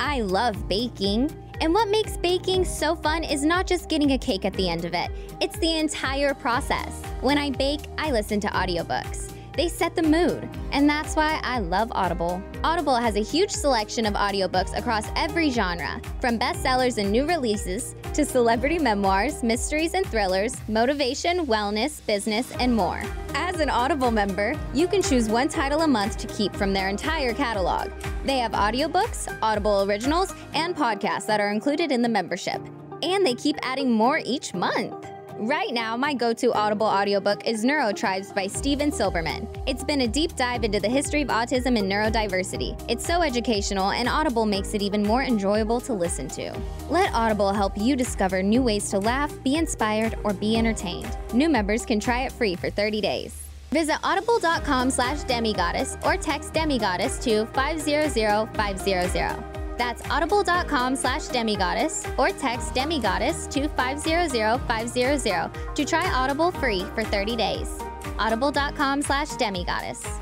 I love baking. And what makes baking so fun is not just getting a cake at the end of it. It's the entire process. When I bake, I listen to audiobooks. They set the mood, and that's why I love Audible. Audible has a huge selection of audiobooks across every genre, from bestsellers and new releases to celebrity memoirs, mysteries and thrillers, motivation, wellness, business, and more. As an Audible member, you can choose one title a month to keep from their entire catalog. They have audiobooks, Audible originals, and podcasts that are included in the membership. And they keep adding more each month. Right now, my go-to Audible audiobook is Neurotribes by Steven Silberman. It's been a deep dive into the history of autism and neurodiversity. It's so educational, and Audible makes it even more enjoyable to listen to. Let Audible help you discover new ways to laugh, be inspired, or be entertained. New members can try it free for 30 days. Visit audible.com/DemiGoddess or text DemiGoddess to 500500. That's audible.com/DemiGoddess or text DemiGoddess to 500500 to try Audible free for 30 days. Audible.com/DemiGoddess.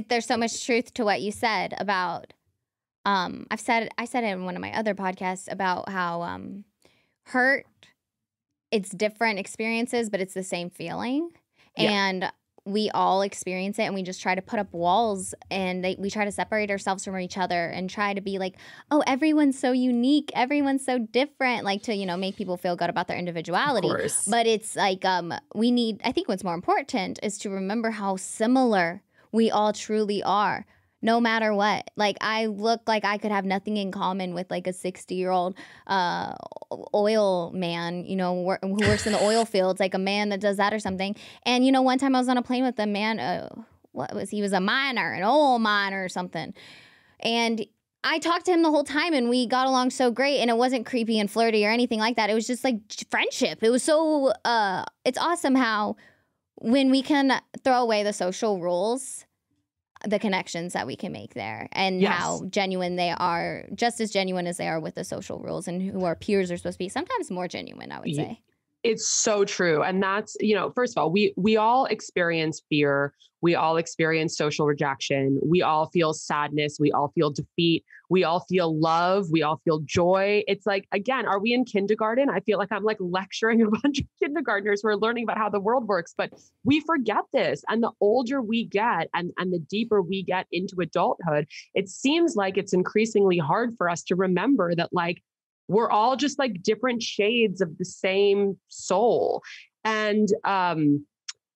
There's so much truth to what you said about, I said it in one of my other podcasts about how hurt, it's different experiences, but it's the same feeling. Yeah. And we all experience it, and we just try to put up walls, and we try to separate ourselves from each other and try to be like, oh, everyone's so unique, everyone's so different, like to, make people feel good about their individuality. Of course. But it's like, I think what's more important is to remember how similar we all truly are. No matter what. Like, I look like I could have nothing in common with like a 60-year-old oil man, who works in the oil fields, like a man that does that or something. And, one time I was on a plane with a man, he was a miner, an oil miner or something. And I talked to him the whole time, and we got along so great, and it wasn't creepy and flirty or anything like that. It was just like friendship. It was so, it's awesome how when we can throw away the social rules, the connections that we can make there, and yes, how genuine they are, just as genuine as they are with the social rules, and who our peers are supposed to be, sometimes more genuine, I would say. It's so true. And that's, first of all, we all experience fear. We all experience social rejection. We all feel sadness. We all feel defeat. We all feel love. We all feel joy. It's like, again, are we in kindergarten? I feel like I'm like lecturing a bunch of kindergartners who are learning about how the world works, but we forget this. And the older we get and the deeper we get into adulthood, it seems like it's increasingly hard for us to remember that, like, we're all just like different shades of the same soul. And,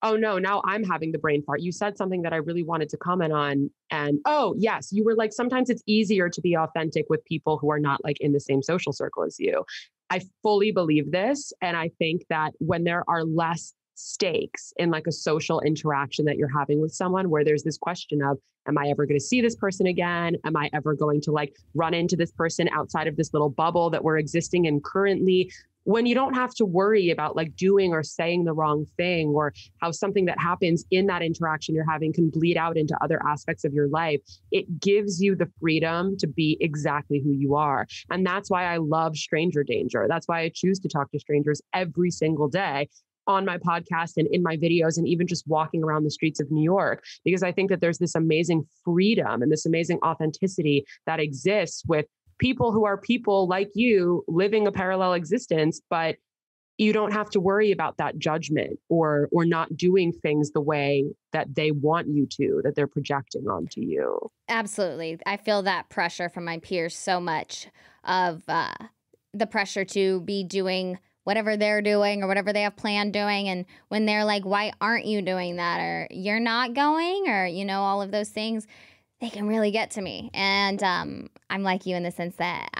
oh no, now I'm having the brain fart. You said something that I really wanted to comment on. And oh yes, you were like, sometimes it's easier to be authentic with people who are not like in the same social circle as you. I fully believe this. And I think that when there are less stakes in like a social interaction that you're having with someone, where there's this question of, am I ever going to see this person again? Am I ever going to like run into this person outside of this little bubble that we're existing in currently? When you don't have to worry about like doing or saying the wrong thing, or how something that happens in that interaction you're having can bleed out into other aspects of your life, it gives you the freedom to be exactly who you are. And that's why I love stranger danger. That's why I choose to talk to strangers every single day on my podcast and in my videos, and even just walking around the streets of New York, because I think that there's this amazing freedom and this amazing authenticity that exists with people who are people like you living a parallel existence, but you don't have to worry about that judgment or not doing things the way that they want you to, that they're projecting onto you. Absolutely. I feel that pressure from my peers so much, of the pressure to be doing whatever they're doing or whatever they have planned doing. And when they're like, why aren't you doing that? Or you're not going, or, all of those things, they can really get to me. And I'm like you in the sense that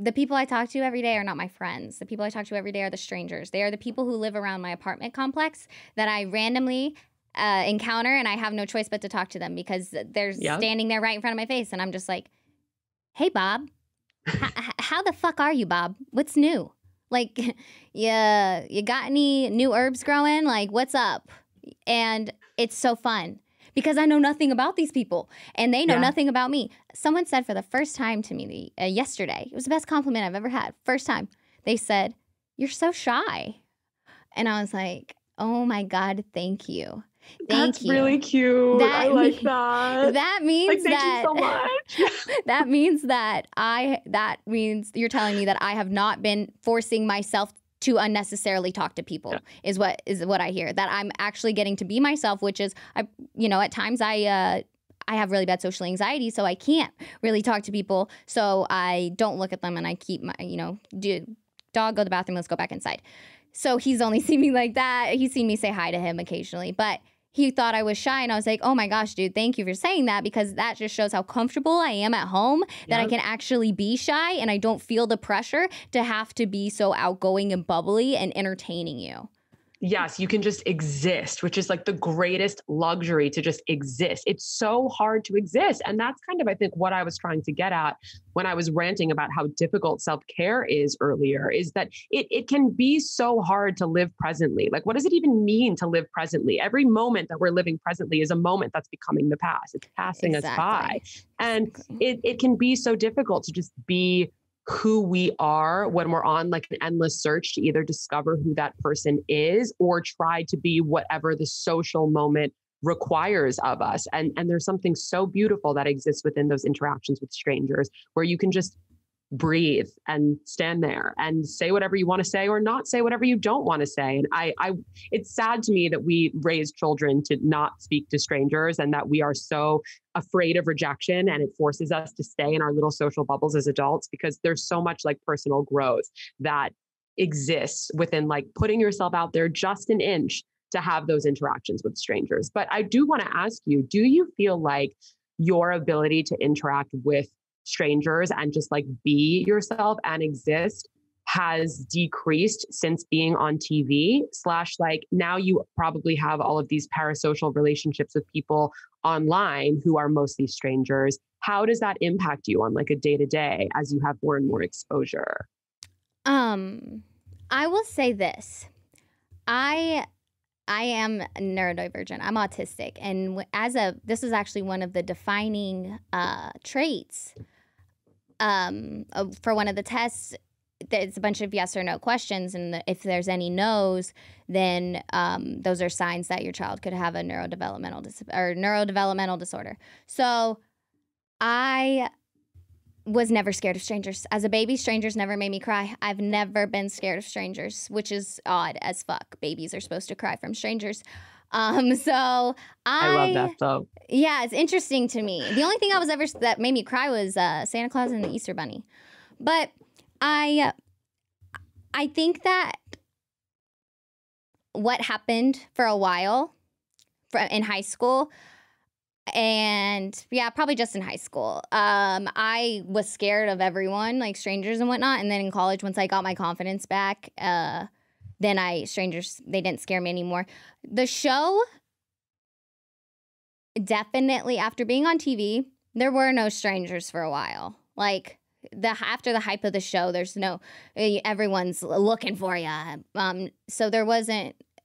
the people I talk to every day are not my friends. The people I talk to every day are the strangers. They are the people who live around my apartment complex that I randomly encounter, and I have no choice but to talk to them because they're standing there right in front of my face, and I'm just like, hey, Bob, how the fuck are you, Bob? What's new? Like, yeah, you got any new herbs growing? Like, what's up? And it's so fun because I know nothing about these people and they know nothing about me. Someone said for the first time to me yesterday, it was the best compliment I've ever had. First time. They said, you're so shy. And I was like, oh my God, thank you. That's really cute. I like that. That means thank you so much. that means you're telling me that I have not been forcing myself to unnecessarily talk to people is what I hear. That I'm actually getting to be myself, which is, at times I have really bad social anxiety, so I can't really talk to people. So I don't look at them and I keep my, dog, go to the bathroom, let's go back inside. So he's only seen me like that. He's seen me say hi to him occasionally, but he thought I was shy, and I was like, oh my gosh, dude, thank you for saying that, because that just shows how comfortable I am at home, that I can actually be shy and I don't feel the pressure to have to be so outgoing and bubbly and entertaining you. Yes, you can just exist, which is like the greatest luxury, to just exist. It's so hard to exist. And that's kind of, I think, what I was trying to get at when I was ranting about how difficult self-care is earlier, is that it can be so hard to live presently. Like, what does it even mean to live presently? Every moment that we're living presently is a moment that's becoming the past. It's passing us by. And it can be so difficult to just be who we are when we're on like an endless search to either discover who that person is or try to be whatever the social moment requires of us. And there's something so beautiful that exists within those interactions with strangers, where you can just breathe and stand there and say whatever you want to say or not say whatever you don't want to say. And I it's sad to me that we raise children to not speak to strangers and that we are so afraid of rejection, and it forces us to stay in our little social bubbles as adults, because there's so much like personal growth that exists within like putting yourself out there just an inch to have those interactions with strangers. But I do want to ask you, do you feel like your ability to interact with strangers and just like be yourself and exist has decreased since being on TV / like now you probably have all of these parasocial relationships with people online who are mostly strangers? How does that impact you on like a day-to-day as you have more and more exposure? I will say this. I am neurodivergent. I'm autistic. And this is actually one of the defining traits for one of the tests. It's a bunch of yes or no questions. And if there's any no's, then those are signs that your child could have a neurodevelopmental disorder. So I was never scared of strangers. As a baby, strangers never made me cry. I've never been scared of strangers, which is odd as fuck. Babies are supposed to cry from strangers. So I love that though. Yeah, it's interesting to me. The only thing that made me cry was Santa Claus and the Easter Bunny. But I think that what happened for a while in high school, and yeah, probably just in high school, I was scared of everyone, like strangers and whatnot. And then in college, once I got my confidence back, then strangers, they didn't scare me anymore. The show, definitely after being on TV, there were no strangers for a while. Like after the hype of the show, everyone's looking for you. So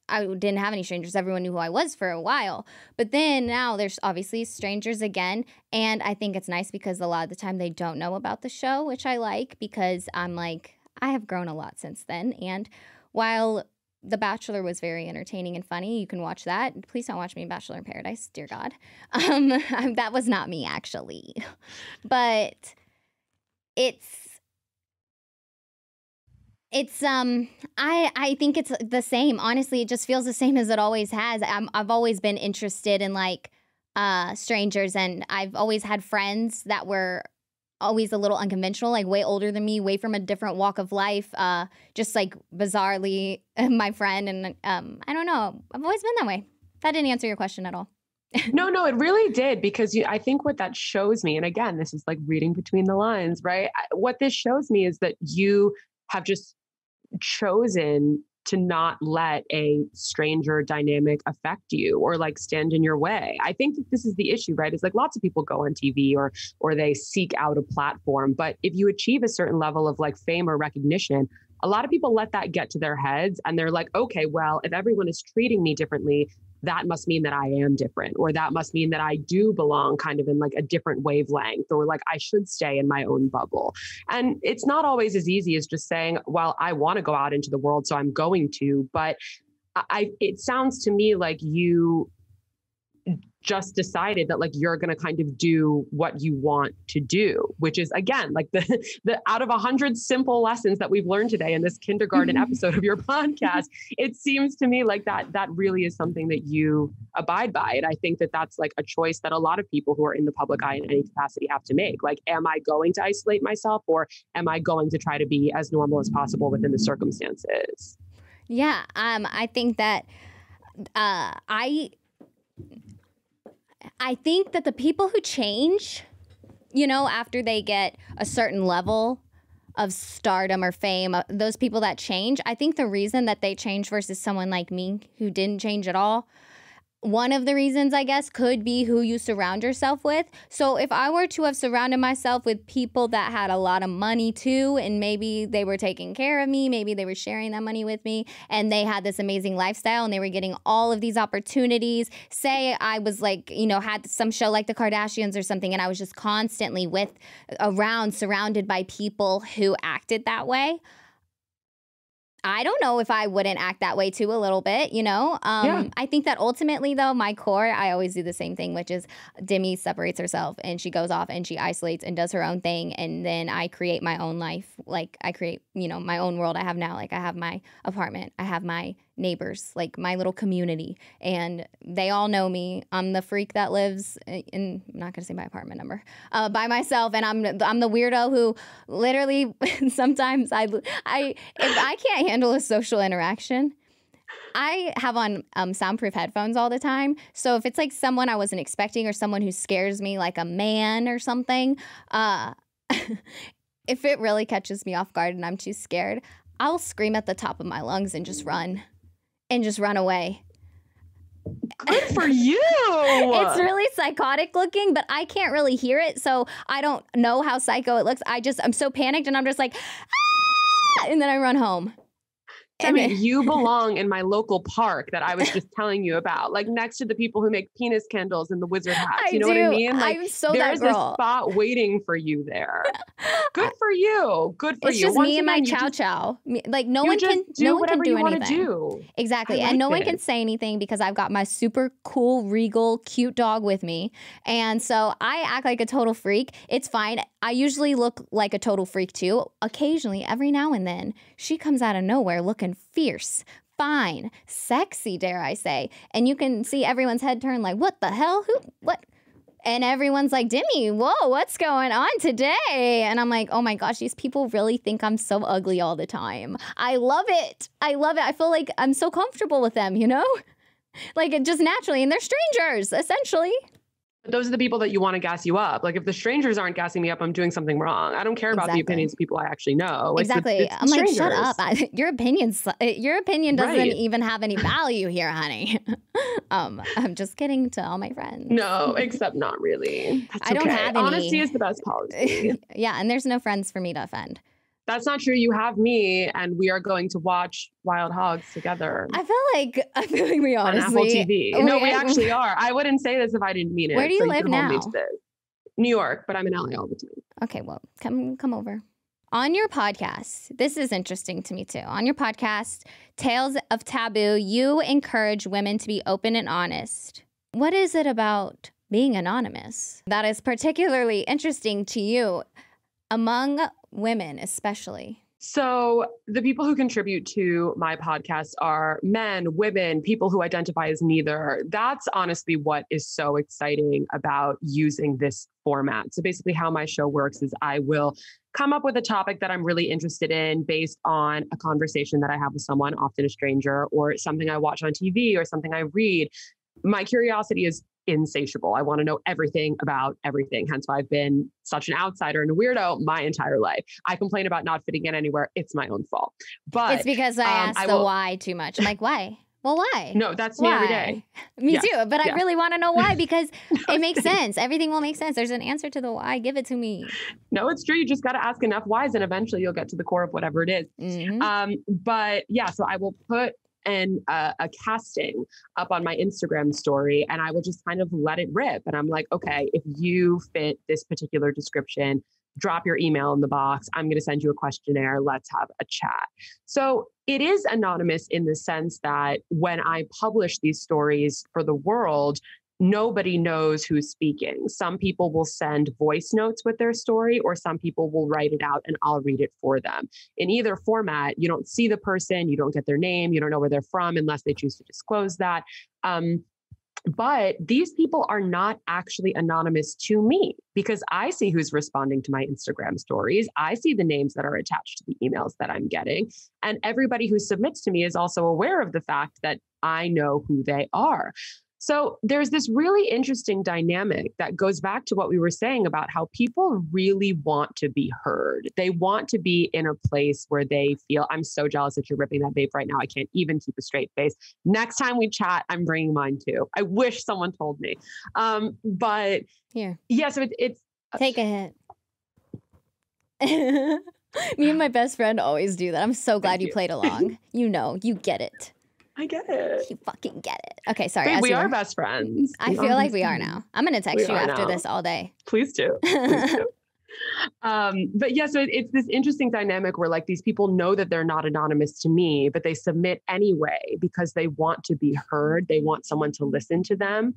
I didn't have any strangers. Everyone knew who I was for a while. But then now there's obviously strangers again. And I think it's nice because a lot of the time they don't know about the show, which I like, because I'm like, I have grown a lot since then. And while The Bachelor was very entertaining and funny, you can watch that. Please don't watch me in Bachelor in Paradise, dear God. That was not me, actually. But I think it's the same. Honestly, it just feels the same as it always has. I've always been interested in like strangers, and I've always had friends that were always a little unconventional, like way older than me, way from a different walk of life. Just like bizarrely my friend, and I don't know. I've always been that way. That didn't answer your question at all. No, it really did, because I think what that shows me, and again, this is like reading between the lines, right? What this shows me is that you have just chosen to not let a stranger dynamic affect you or like stand in your way. I think that this is the issue, right? It's like lots of people go on TV or they seek out a platform, but if you achieve a certain level of like fame or recognition, a lot of people let that get to their heads and they're like, okay, well, if everyone is treating me differently, that must mean that I am different, or that must mean that I do belong kind of in like a different wavelength, or like I should stay in my own bubble. And it's not always as easy as just saying, well, I want to go out into the world, so I'm going to. But it sounds to me like you just decided that like you're going to kind of do what you want to do, which is again like the out of 100 simple lessons that we've learned today in this kindergarten episode of your podcast, it seems to me like that really is something that you abide by. And I think that that's like a choice that a lot of people who are in the public eye in any capacity have to make. Like, am I going to isolate myself, or am I going to try to be as normal as possible within the circumstances? Yeah, I think that I think that the people who change, you know, after they get a certain level of stardom or fame, those people that change, I think the reason that they change versus someone like me who didn't change at all, one of the reasons, I guess, could be who you surround yourself with. So if I were to have surrounded myself with people that had a lot of money too, and maybe they were taking care of me, maybe they were sharing that money with me, and they had this amazing lifestyle and they were getting all of these opportunities. Say I was like, you know, had some show like the Kardashians or something, and I was just constantly surrounded by people who acted that way. I don't know if I wouldn't act that way too a little bit, you know? I think that ultimately, though, my core, I always do the same thing, which is Demi separates herself and she goes off and she isolates and does her own thing. And then I create my own life. Like I create, you know, my own world I have now. Like I have my apartment. I have my neighbors, like my little community. And they all know me. I'm the freak that lives in, I'm not going to say my apartment number, by myself. And I'm the weirdo who literally sometimes if I can't handle a social interaction, I have on soundproof headphones all the time. So if it's like someone I wasn't expecting or someone who scares me, like a man or something, if it really catches me off guard and I'm too scared, I'll scream at the top of my lungs and just run away. Good for you. It's really psychotic looking, but I can't really hear it. So I don't know how psycho it looks. I'm so panicked and I'm just like, ah! And then I run home. Demi, you belong in my local park that I was just telling you about, like next to the people who make penis candles and the wizard hats. You know what I mean? Like, I'm so there's that a girl. spot waiting for you there. Good for you. Good for it's you. It's just Once me and again, my chow chow. Like no one can do anything. Do. Exactly. And no one can say anything because I've got my super cool, regal, cute dog with me. And so I act like a total freak. It's fine. I usually look like a total freak too. Occasionally, every now and then, she comes out of nowhere looking fierce, fine, sexy, dare I say. And you can see everyone's head turn like, what the hell? What? And everyone's like, Demi, whoa, what's going on today? And I'm like, oh my gosh, these people really think I'm so ugly all the time. I love it. I feel like I'm so comfortable with them, you know? Like it just naturally. And they're strangers, essentially. Those are the people that you want to gas you up. Like if the strangers aren't gassing me up, I'm doing something wrong. I don't care about the opinions of people I actually know. Exactly. I'm like, shut up. Your opinion doesn't even have any value here, honey. I'm just kidding to all my friends. No, except not really. That's I don't have any. Honesty is the best policy. Yeah, and there's no friends for me to offend. That's not true. You have me, and we are going to watch Wild Hogs together. I feel like we honestly on Apple TV. No, we actually are. I wouldn't say this if I didn't mean it. Where do you live now? New York, but I'm in LA all the time. Okay, well, come over. On your podcast, this is interesting to me too. On your podcast, Tales of Taboo, you encourage women to be open and honest. What is it about being anonymous that is particularly interesting to you among women, especially? So the people who contribute to my podcast are men, women, people who identify as neither. That's honestly what is so exciting about using this format. So basically how my show works is I will come up with a topic that I'm really interested in based on a conversation that I have with someone, often a stranger, or something I watch on TV or something I read. My curiosity is insatiable. I want to know everything about everything. Hence why I've been such an outsider and a weirdo my entire life. I complain about not fitting in anywhere. It's my own fault. But it's because I ask the why too much. I'm like, why? Well, why? No, that's me every day. Me too. But I really want to know why, because it makes sense. Everything will make sense. There's an answer to the why. Give it to me. No, it's true. You just got to ask enough whys and eventually you'll get to the core of whatever it is. But yeah, so I will put a casting up on my Instagram story and I will just kind of let it rip. And I'm like, okay, if you fit this particular description, drop your email in the box. I'm going to send you a questionnaire. Let's have a chat. So it is anonymous in the sense that when I publish these stories for the world, nobody knows who's speaking. Some people will send voice notes with their story, or some people will write it out and I'll read it for them. In either format, you don't see the person, you don't get their name, you don't know where they're from unless they choose to disclose that. But these people are not actually anonymous to me because I see who's responding to my Instagram stories. I see the names that are attached to the emails that I'm getting. And everybody who submits to me is also aware of the fact that I know who they are. So there's this really interesting dynamic that goes back to what we were saying about how people really want to be heard. They want to be in a place where they feel, I'm so jealous that you're ripping that vape right now. I can't even keep a straight face. Next time we chat, I'm bringing mine too. I wish someone told me. But here, yeah, so it's take a hit. Me and my best friend always do that. I'm so glad you played along. You get it. I get it. You fucking get it. Okay, sorry. Wait, we are best friends. I feel like we are now. I'm going to text you after this all day. Please do. Please do. But yeah, so it's this interesting dynamic where like these people know that they're not anonymous to me, but they submit anyway because they want to be heard. They want someone to listen to them.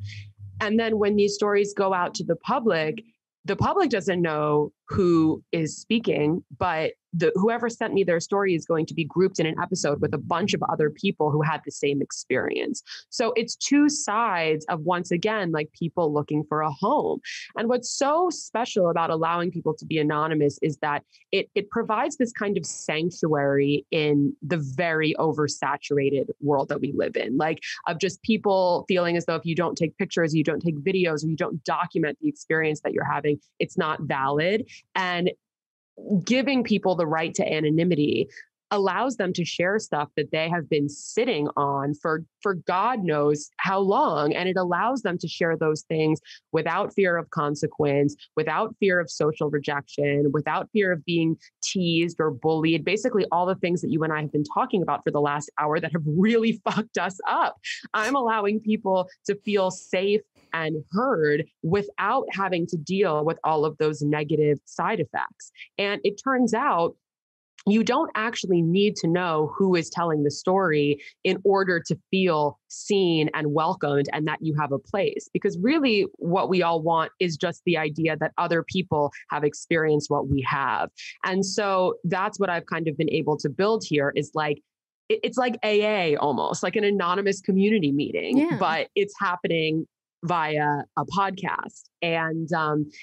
And then when these stories go out to the public doesn't know who is speaking, but whoever sent me their story is going to be grouped in an episode with a bunch of other people who had the same experience. So it's two sides of, once again, like people looking for a home. And what's so special about allowing people to be anonymous is that it provides this kind of sanctuary in the very oversaturated world that we live in, like of just people feeling as though if you don't take pictures, you don't take videos, or you don't document the experience that you're having, it's not valid. And giving people the right to anonymity allows them to share stuff that they have been sitting on for God knows how long. And it allows them to share those things without fear of consequence, without fear of social rejection, without fear of being teased or bullied. Basically, all the things that you and I have been talking about for the last hour that have really fucked us up. I'm allowing people to feel safe and heard without having to deal with all of those negative side effects. And it turns out you don't actually need to know who is telling the story in order to feel seen and welcomed and that you have a place. Because really what we all want is just the idea that other people have experienced what we have. And so that's what I've kind of been able to build here is like, it's like AA almost, like an anonymous community meeting, but it's happening via a podcast. And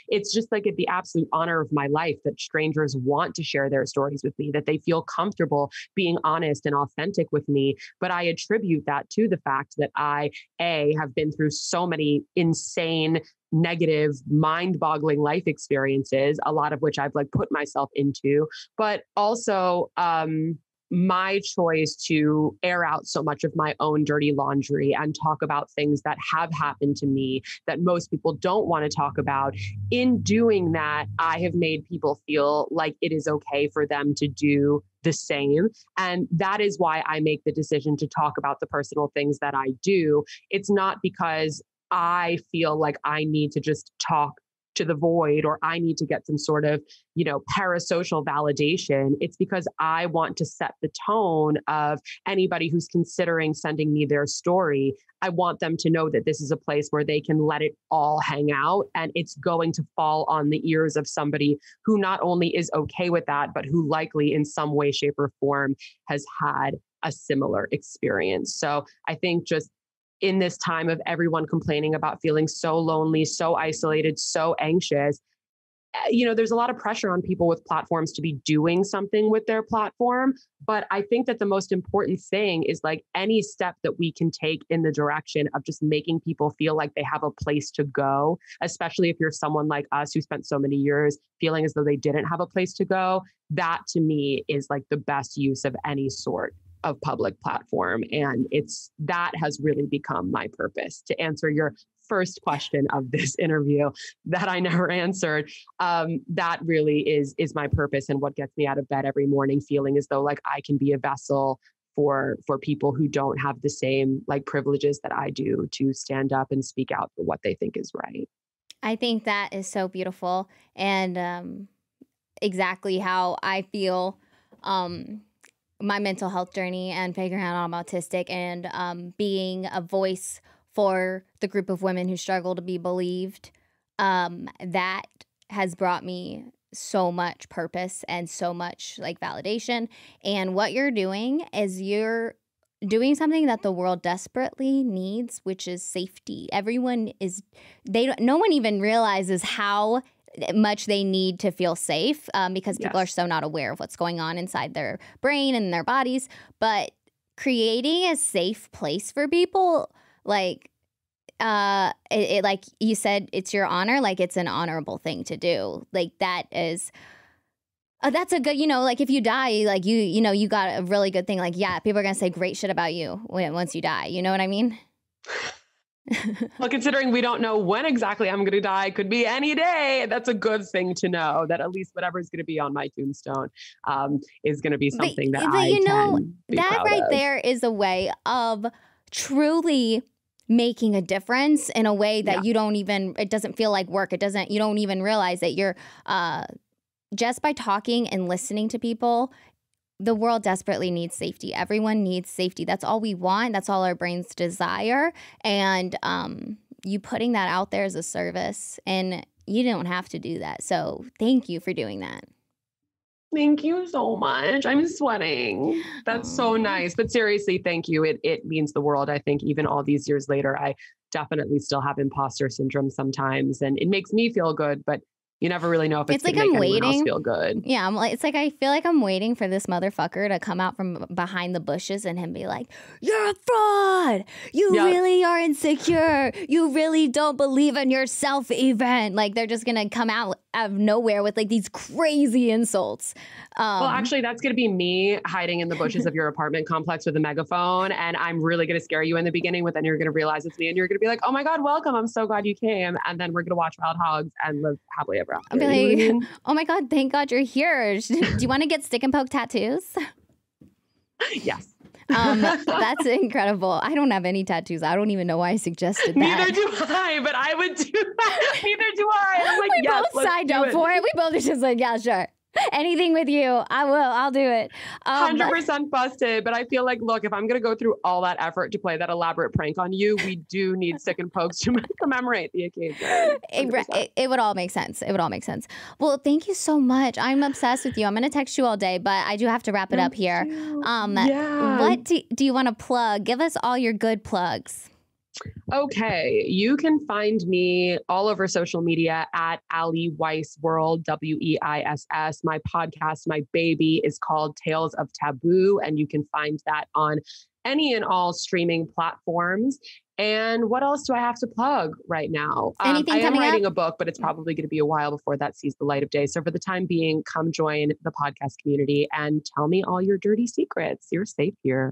it's just like the absolute honor of my life that strangers want to share their stories with me, that they feel comfortable being honest and authentic with me. But I attribute that to the fact that I have been through so many insane, negative, mind-boggling life experiences, a lot of which I've like put myself into, but also my choice to air out so much of my own dirty laundry and talk about things that have happened to me that most people don't want to talk about. In doing that, I have made people feel like it is okay for them to do the same. And that is why I make the decision to talk about the personal things that I do. It's not because I feel like I need to just talk to the void or I need to get some sort of, parasocial validation. It's because I want to set the tone of anybody who's considering sending me their story. I want them to know that this is a place where they can let it all hang out and it's going to fall on the ears of somebody who not only is okay with that, but who likely in some way, shape, or form has had a similar experience. So I think just in this time of everyone complaining about feeling so lonely, so isolated, so anxious, there's a lot of pressure on people with platforms to be doing something with their platform. But I think that the most important thing is like any step that we can take in the direction of just making people feel like they have a place to go, especially if you're someone like us who spent so many years feeling as though they didn't have a place to go. That to me is like the best use of any sort of public platform. And that has really become my purpose. To answer your first question of this interview that I never answered, that really is my purpose and what gets me out of bed every morning, feeling as though like I can be a vessel for people who don't have the same like privileges that I do to stand up and speak out for what they think is right. I think that is so beautiful, and exactly how I feel my mental health journey and figuring out I'm autistic, and being a voice for the group of women who struggle to be believed. That has brought me so much purpose and so much like validation. And what you're doing is you're doing something that the world desperately needs, which is safety. No one even realizes how much they need to feel safe, because people are so not aware of what's going on inside their brain and their bodies. But creating a safe place for people, like like you said, it's your honor, like it's an honorable thing to do. Like that is that's a good, like if you die, like you got a really good thing. Like, yeah, people are gonna say great shit about you once you die. You know what I mean? Well, considering we don't know when exactly I'm going to die, could be any day. That's a good thing to know, that at least whatever is going to be on my tombstone is going to be something that I can be that proud right of. there is a way of truly making a difference in a way that it doesn't feel like work. You don't even realize that you're just by talking and listening to people. The world desperately needs safety. Everyone needs safety. That's all we want. That's all our brains desire. And you putting that out there as a service, and you don't have to do that. So thank you for doing that. Thank you so much. I'm sweating. That's so nice. But seriously, thank you. It means the world. I think even all these years later, I definitely still have imposter syndrome sometimes, and it makes me feel good, but you never really know if it's going to make anyone else feel good. Yeah, I feel like I'm waiting for this motherfucker to come out from behind the bushes and him be like, "You're a fraud. You really are insecure. You really don't believe in yourself even." Like they're just going to come out of nowhere with like these crazy insults. Well, actually, that's going to be me hiding in the bushes of your apartment complex with a megaphone. And I'm really going to scare you in the beginning, but then you're going to realize it's me and you're going to be like, "Oh my God, welcome. I'm so glad you came." And then we're going to watch Wild Hogs and live happily ever after. I'll be like, "Oh my God, thank God you're here. Do you want to get stick and poke tattoos?" Yes. That's incredible. I don't have any tattoos. I don't even know why I suggested that. Neither do I, but I would do that. Neither do I. And I'm like, we both signed up for it. We both are just like, yeah, sure. Anything with you, I'll do it. 100% busted. But I feel like, look, if I'm going to go through all that effort to play that elaborate prank on you, we do need stick and pokes to commemorate the occasion. It would all make sense. It would all make sense. Well, thank you so much. I'm obsessed with you. I'm going to text you all day, but I do have to wrap it up here. What do you want to plug? Give us all your good plugs. Okay, you can find me all over social media at Ali Weiss World, Weiss. My podcast, my baby, is called Tales of Taboo, and you can find that on any and all streaming platforms. And what else do I have to plug right now? I am writing a book, but it's probably going to be a while before that sees the light of day. So for the time being, come join the podcast community and tell me all your dirty secrets. You're safe here.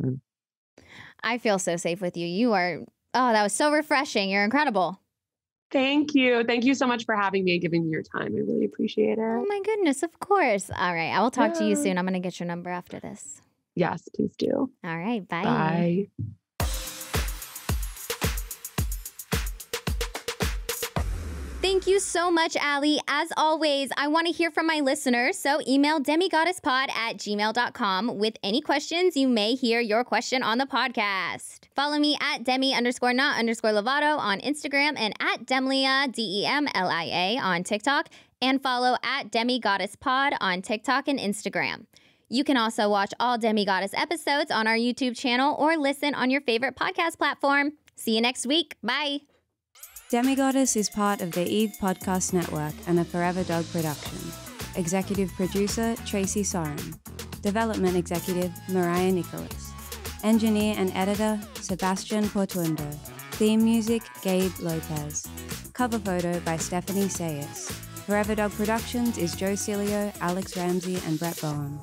I feel so safe with you. You are... Oh, that was so refreshing. You're incredible. Thank you. Thank you so much for having me and giving me your time. I really appreciate it. Oh my goodness. Of course. All right. I will talk to you soon. I'm going to get your number after this. Yes, please do. All right. Bye. Bye. Thank you so much, Ali. As always, I want to hear from my listeners, so email demigoddesspod@gmail.com with any questions you may hear your question on the podcast. Follow me at Demi_not_Lovato on Instagram and at Demlia, DEMLIA on TikTok, and follow at DemiGoddessPod on TikTok and Instagram. You can also watch all DemiGoddess episodes on our YouTube channel or listen on your favorite podcast platform. See you next week. Bye. DemiGoddess is part of the Eve Podcast Network and a Forever Dog production. Executive producer, Tracy Soren. Development executive, Mariah Nickolas. Engineer and editor, Sebastian Portuendo. Theme music, Gabe Lopez. Cover photo by Stephanie Sayers. Forever Dog Productions is Joe Cilio, Alex Ramsey, and Brett Bowen.